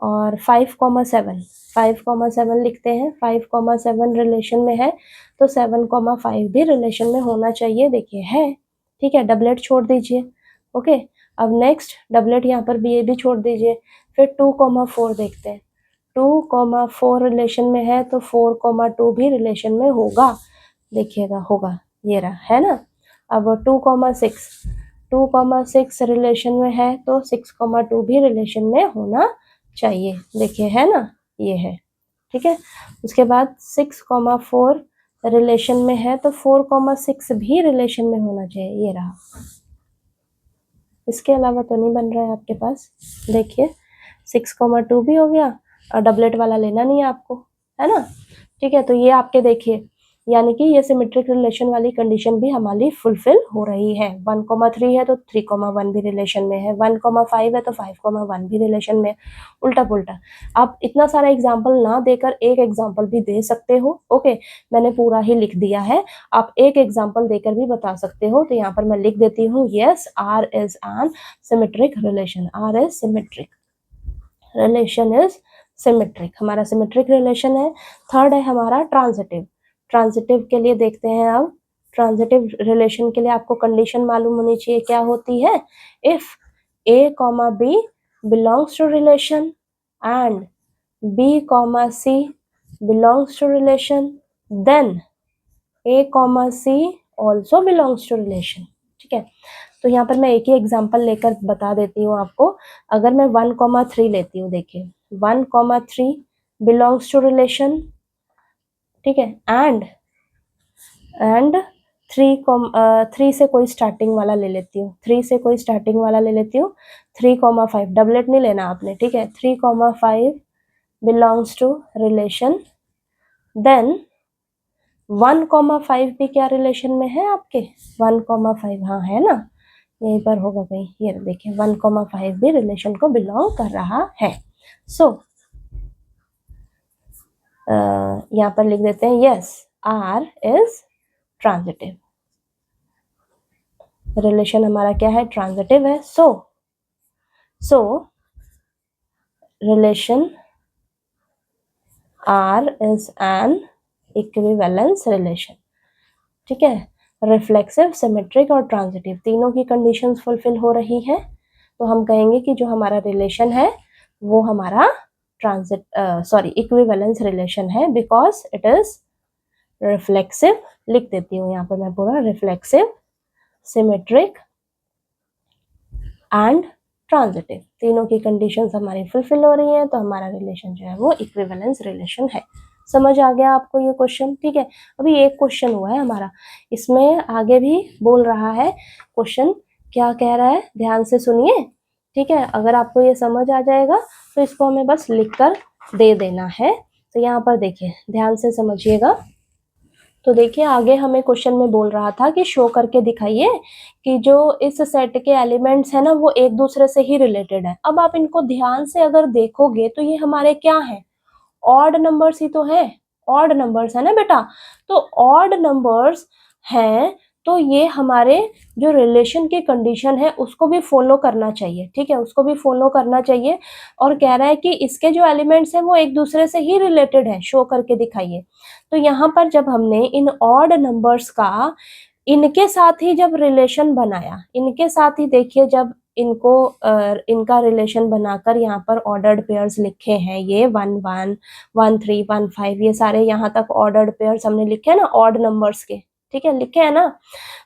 और 5,7 लिखते हैं। 5,7 रिलेशन में है तो 7,5 भी रिलेशन में होना चाहिए, देखिए है, ठीक है। डबलेट छोड़ दीजिए, ओके। अब नेक्स्ट डबलेट यहाँ पर भी, ये भी छोड़ दीजिए। फिर 2,4 देखते हैं। 2,4 रिलेशन में है तो 4,2 भी रिलेशन में होगा, देखिएगा होगा, ये रहा, है ना। अब 2,6 रिलेशन में है तो 6,2 भी रिलेशन में होना चाहिए, देखिए, है ना, ये है, ठीक है। उसके बाद 6,4 रिलेशन में है तो 4,6 भी रिलेशन में होना चाहिए, ये रहा। इसके अलावा तो नहीं बन रहा है आपके पास, देखिए 6,2 भी हो गया और डबलेट वाला लेना नहीं है आपको, है ना, ठीक है। तो ये आपके देखिए, यानी कि ये सिमेट्रिक रिलेशन वाली कंडीशन भी हमारी फुलफिल हो रही है। 1,3 है तो 3,1 भी रिलेशन में है, 1,5 है तो 5,1 भी रिलेशन में, उल्टा पुल्टा। आप इतना सारा एग्जाम्पल ना देकर एक एग्जाम्पल भी दे सकते हो, ओके। मैंने पूरा ही लिख दिया है, आप एक एग्जाम्पल देकर भी बता सकते हो। तो यहाँ पर मैं लिख देती हूँ, yes R is an symmetric relation, R is symmetric relation is symmetric, हमारा सिमेट्रिक रिलेशन है। थर्ड है हमारा ट्रांजिटिव। ट्रांजिटिव के लिए देखते हैं अब। ट्रांजिटिव रिलेशन के लिए आपको कंडीशन मालूम होनी चाहिए, क्या होती है। If A, B belongs to relation and B, C belongs to relation, then A, C also belongs to relation, ठीक है। तो यहाँ पर मैं एक ही एग्जांपल लेकर बता देती हूँ आपको। अगर मैं 1,3 लेती हूँ, देखिए 1,3 belongs to relation, ठीक है। एंड 3 से कोई स्टार्टिंग वाला ले लेती हूँ, 3 से कोई स्टार्टिंग वाला ले लेती हूँ। 3,5 डबलेट नहीं लेना आपने, ठीक है। 3,5 belongs to relation, देन 1,5 भी क्या रिलेशन में है आपके, 1,5, हाँ है ना, यहीं पर होगा कहीं, ये देखिए 1,5 भी रिलेशन को बिलोंग कर रहा है। सो यहाँ पर लिख देते हैं, yes R is transitive, relation हमारा क्या है, ट्रांजिटिव है। So relation R is an equivalence relation, ठीक है। रिफ्लेक्सिव, सिमेट्रिक और ट्रांजिटिव तीनों की कंडीशंस फुलफिल हो रही है, तो हम कहेंगे कि जो हमारा रिलेशन है वो हमारा इक्विवेलेंस रिलेशन है, बिकॉज इट इज रिफ्लेक्सिव। लिख देती हूँ यहाँ पर मैं पूरा, रिफ्लेक्सिव, सिमेट्रिक एंड ट्रांजिटिव, तीनों की कंडीशंस हमारी फुलफिल हो रही हैं, तो हमारा रिलेशन जो है वो इक्विवेलेंस रिलेशन है। समझ आ गया आपको ये क्वेश्चन, ठीक है। अभी एक क्वेश्चन हुआ है हमारा, इसमें आगे भी बोल रहा है क्वेश्चन, क्या कह रहा है ध्यान से सुनिए, ठीक है। अगर आपको ये समझ आ जाएगा तो इसको हमें बस लिखकर दे देना है। तो यहाँ पर देखिए, ध्यान से समझिएगा। तो देखिए आगे हमें क्वेश्चन में बोल रहा था कि शो करके दिखाइए कि जो इस सेट के एलिमेंट्स है ना वो एक दूसरे से ही रिलेटेड है। अब आप इनको ध्यान से अगर देखोगे तो ये हमारे क्या है, ऑड नंबर्स ही तो है, ऑड नंबर्स है ना बेटा। तो ऑड नंबर्स हैं तो ये हमारे जो रिलेशन की कंडीशन है उसको भी फॉलो करना चाहिए, ठीक है, उसको भी फॉलो करना चाहिए। और कह रहा है कि इसके जो एलिमेंट्स हैं वो एक दूसरे से ही रिलेटेड है, शो करके दिखाइए। तो यहाँ पर जब हमने इन ऑड नंबर्स का इनके साथ ही जब रिलेशन बनाया, इनके साथ ही देखिए जब इनको इनका रिलेशन बनाकर यहाँ पर ऑर्डर्ड पेयर्स लिखे हैं, ये 1 1 1 3 1 5, ये सारे यहाँ तक ऑर्डर्ड पेयर्स हमने लिखे हैं ना ऑड नंबर्स के, ठीक है, लिखे हैं ना।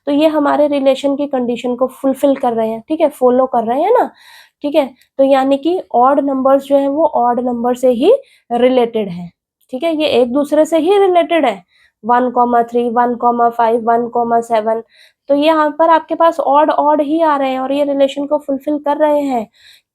तो ये हमारे रिलेशन की कंडीशन को फुलफिल कर रहे हैं, ठीक है, फॉलो कर रहे हैं ना, ठीक है। तो यानी कि ऑड नंबर्स जो है वो ऑड नंबर से ही रिलेटेड है, ठीक है, ये एक दूसरे से ही रिलेटेड है। 1,3 1,5 1,7, तो ये यहाँ पर आपके पास ऑड ऑड ही आ रहे हैं और ये रिलेशन को फुलफिल कर रहे हैं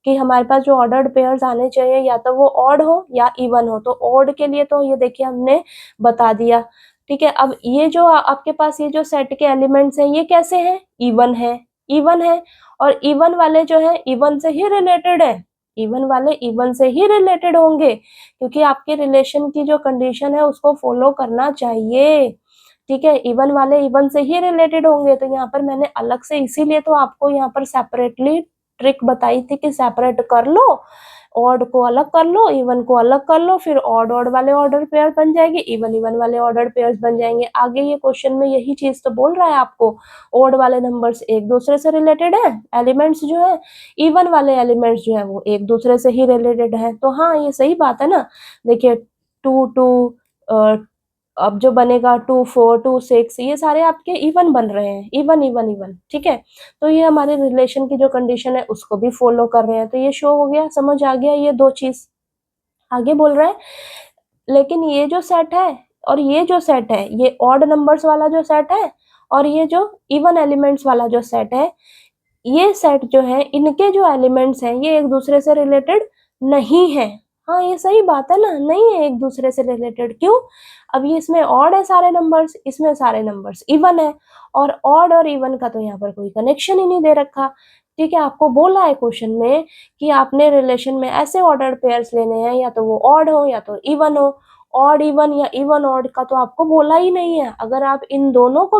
कि हमारे पास जो ऑर्डर्ड पेयर्स आने चाहिए या तो वो ऑड हो या इवन हो। तो ऑड के लिए तो ये देखिए हमने बता दिया, ठीक है। अब ये जो आपके पास ये जो सेट के एलिमेंट्स हैं ये कैसे हैं, इवन है, इवन है। और इवन वाले जो है इवन से ही रिलेटेड है, इवन वाले इवन से ही रिलेटेड होंगे, क्योंकि आपके रिलेशन की जो कंडीशन है उसको फॉलो करना चाहिए। ठीक है, इवन वाले इवन से ही रिलेटेड होंगे। तो यहाँ पर मैंने अलग से इसीलिए तो आपको यहाँ पर सेपरेटली ट्रिक बताई थी कि सेपरेट कर लो, ऑड को अलग कर लो, इवन को अलग कर लो, फिर ऑड ऑड वाले ऑर्डर पेयर बन जाएंगे, इवन इवन वाले ऑर्डर पेयर्स बन जाएंगे। आगे ये क्वेश्चन में यही चीज तो बोल रहा है आपको, ऑड वाले नंबर्स एक दूसरे से रिलेटेड है, एलिमेंट्स जो है, इवन वाले एलिमेंट्स जो है वो एक दूसरे से ही रिलेटेड है। तो हाँ, ये सही बात है ना। देखिए 2 2 अब जो बनेगा 2 4 2 6 ये सारे आपके इवन बन रहे हैं, इवन इवन इवन। ठीक है, तो ये हमारे रिलेशन की जो कंडीशन है उसको भी फॉलो कर रहे हैं। तो ये शो हो गया, समझ आ गया ये दो चीज। आगे बोल रहा है, लेकिन ये जो सेट है और ये जो सेट है, ये ऑड नंबर्स वाला जो सेट है और ये जो इवन एलिमेंट्स वाला जो सेट है, ये सेट जो है इनके जो एलिमेंट्स हैं ये एक दूसरे से रिलेटेड नहीं है। हाँ, ये सही बात है ना, नहीं है एक दूसरे से रिलेटेड। क्यों? अब ये इसमें ऑड है सारे नंबर्स, इसमें सारे नंबर्स इवन है, और ऑड और इवन का तो यहाँ पर कोई कनेक्शन ही नहीं दे रखा। ठीक है, आपको बोला है क्वेश्चन में कि आपने रिलेशन में ऐसे ऑर्डर्ड पेयर्स लेने हैं, या तो वो ऑड हो या तो इवन हो। ऑड इवन या इवन ऑड का तो आपको बोला ही नहीं है। अगर आप इन दोनों को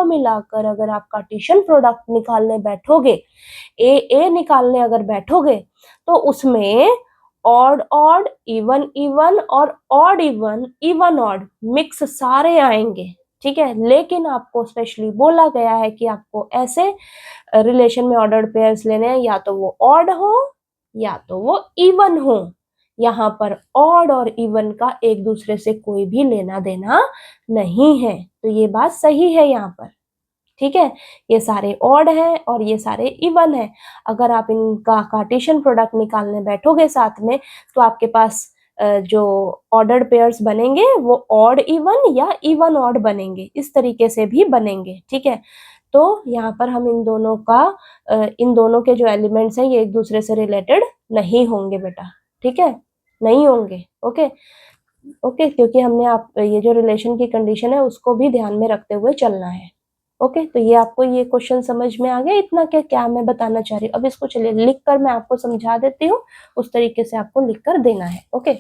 मिलाकर अगर आप कार्टेशियन प्रोडक्ट निकालने बैठोगे, ए निकालने अगर बैठोगे, तो उसमें ऑड ऑड, इवन इवन और odd even, even odd mix सारे आएंगे। ठीक है, लेकिन आपको स्पेशली बोला गया है कि आपको ऐसे रिलेशन में ऑर्डर्ड पेयर्स लेने हैं, या तो वो ऑड हो या तो वो इवन हो। यहाँ पर ऑड और इवन का एक दूसरे से कोई भी लेना देना नहीं है। तो ये बात सही है यहाँ पर। ठीक है, ये सारे ऑड है और ये सारे इवन है। अगर आप इनका कार्टेशियन प्रोडक्ट निकालने बैठोगे साथ में, तो आपके पास जो ऑर्डर्ड पेयर्स बनेंगे वो ऑड इवन या इवन ऑड बनेंगे, इस तरीके से भी बनेंगे। ठीक है, तो यहाँ पर हम इन दोनों के जो एलिमेंट्स हैं ये एक दूसरे से रिलेटेड नहीं होंगे बेटा। ठीक है, नहीं होंगे। ओके ओके, क्योंकि हमने ये जो रिलेशन की कंडीशन है उसको भी ध्यान में रखते हुए चलना है। ओके, तो ये आपको ये क्वेश्चन समझ में आ गया इतना, क्या मैं बताना चाह रही हूँ। अब इसको चलिए लिख कर मैं आपको समझा देती हूँ, उस तरीके से आपको लिख कर देना है। ओके,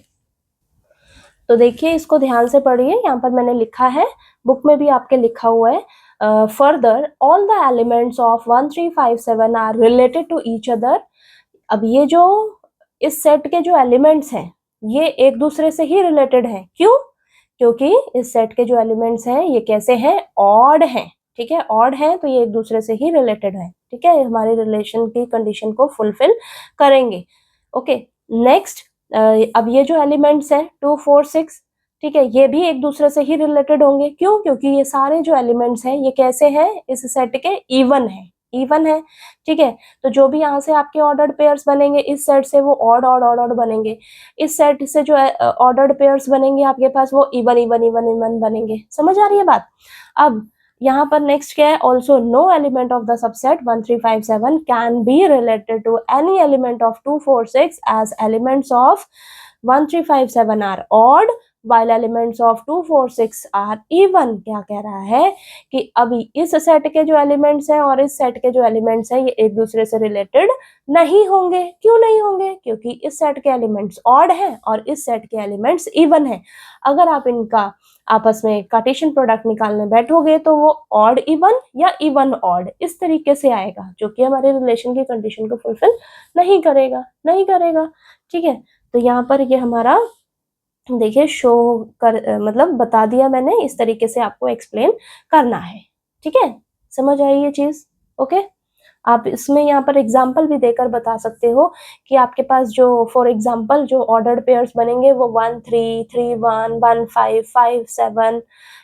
तो देखिए इसको ध्यान से पढ़िए। यहाँ पर मैंने लिखा है, बुक में भी आपके लिखा हुआ है, further all the elements of 1 3 5 7 are related to each other. अब ये जो इस सेट के जो एलिमेंट्स हैं ये एक दूसरे से ही रिलेटेड हैं। क्यों? क्योंकि इस सेट के जो एलिमेंट्स हैं ये कैसे हैं, ऑड हैं। ठीक है, ऑड है तो ये एक दूसरे से ही रिलेटेड है। ठीक है, हमारे रिलेशन की कंडीशन को फुलफिल करेंगे। ओके, नेक्स्ट, अब ये जो एलिमेंट्स हैं 2 4 6, ठीक है, ये भी एक दूसरे से ही रिलेटेड होंगे। क्यों? क्योंकि ये सारे जो एलिमेंट्स हैं ये कैसे हैं, इस सेट के इवन है, इवन है। ठीक है, तो जो भी यहाँ से आपके ऑर्डर्ड पेयर्स बनेंगे इस सेट से वो ऑड ऑड ऑड ऑड बनेंगे। इस सेट से जो ऑर्डर्ड पेयर्स बनेंगे आपके पास वो इवन इवन इवन इवन बनेंगे। समझ आ रही है बात? अब यहाँ पर नेक्स्ट क्या है, also no element of the subset 1 3 5 7 can be related to any element of 2 4 6 as elements of 1 3 5 7 are odd while elements of 2 4 6 are even। क्या कह रहा है कि अभी इस सेट के जो एलिमेंट्स हैं और इस सेट के जो एलिमेंट्स हैं ये एक दूसरे से रिलेटेड नहीं होंगे। क्यों नहीं होंगे? क्योंकि इस सेट के एलिमेंट्स ऑड हैं और इस सेट के एलिमेंट्स इवन हैं। अगर आप इनका आपस में कार्टेशियन प्रोडक्ट निकालने बैठोगे तो वो ऑड इवन या इवन ऑड इस तरीके से आएगा, जो कि हमारे रिलेशन की कंडीशन को फुलफिल नहीं करेगा, नहीं करेगा। ठीक है, तो यहाँ पर ये हमारा देखिए शो कर मतलब बता दिया मैंने, इस तरीके से आपको एक्सप्लेन करना है। ठीक है, समझ आई ये चीज? ओके, आप इसमें यहाँ पर एग्जाम्पल भी देकर बता सकते हो कि आपके पास जो फॉर एग्जाम्पल जो ऑर्डर्ड पेयर्स बनेंगे वो 1 3 3 1 1 5 5 7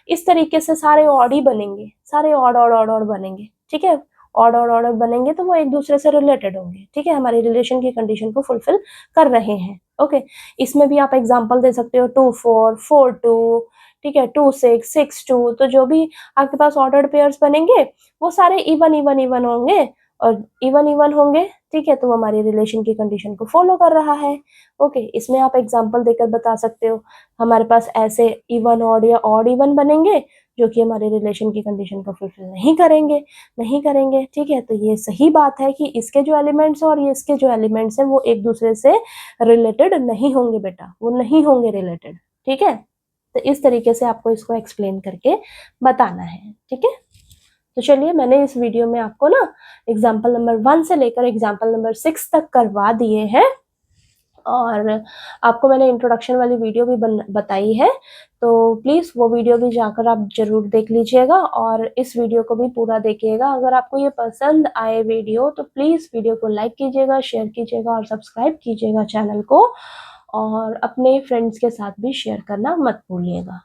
इस तरीके से सारे ऑड ही बनेंगे, सारे ऑड ऑड ऑड ऑड बनेंगे। ठीक है, ऑड ऑड ऑड बनेंगे तो वो एक दूसरे से रिलेटेड होंगे। ठीक है, हमारी रिलेशन की कंडीशन को फुलफिल कर रहे हैं। ओके, इसमें भी आप एग्जाम्पल दे सकते हो 2 4 4 2, ठीक है, 2 6 6 2। तो जो भी आपके पास ऑर्डर्ड पेयर्स बनेंगे वो सारे इवन इवन इवन होंगे और इवन इवन होंगे, ठीक है, तो वो हमारी रिलेशन की कंडीशन को फॉलो कर रहा है। ओके, इसमें आप एग्जांपल देकर बता सकते हो हमारे पास ऐसे इवन ऑड या ऑड इवन बनेंगे जो कि हमारे रिलेशन की कंडीशन को फुलफिल नहीं करेंगे, ठीक है। तो ये सही बात है कि इसके जो एलिमेंट्स हैं और ये इसके जो एलिमेंट्स हैं वो एक दूसरे से रिलेटेड नहीं होंगे बेटा, वो नहीं होंगे रिलेटेड, ठीक है। तो इस तरीके से आपको इसको एक्सप्लेन करके बताना है, ठीक है। तो चलिए, मैंने इस वीडियो में आपको ना एग्जाम्पल नंबर 1 से लेकर एग्जाम्पल नंबर 6 तक करवा दिए हैं और आपको मैंने इंट्रोडक्शन वाली वीडियो भी बताई है, तो प्लीज़ वो वीडियो भी जाकर आप ज़रूर देख लीजिएगा और इस वीडियो को भी पूरा देखिएगा। अगर आपको ये पसंद आए वीडियो तो प्लीज़ वीडियो को लाइक कीजिएगा, शेयर कीजिएगा और सब्सक्राइब कीजिएगा चैनल को, और अपने फ्रेंड्स के साथ भी शेयर करना मत भूलिएगा।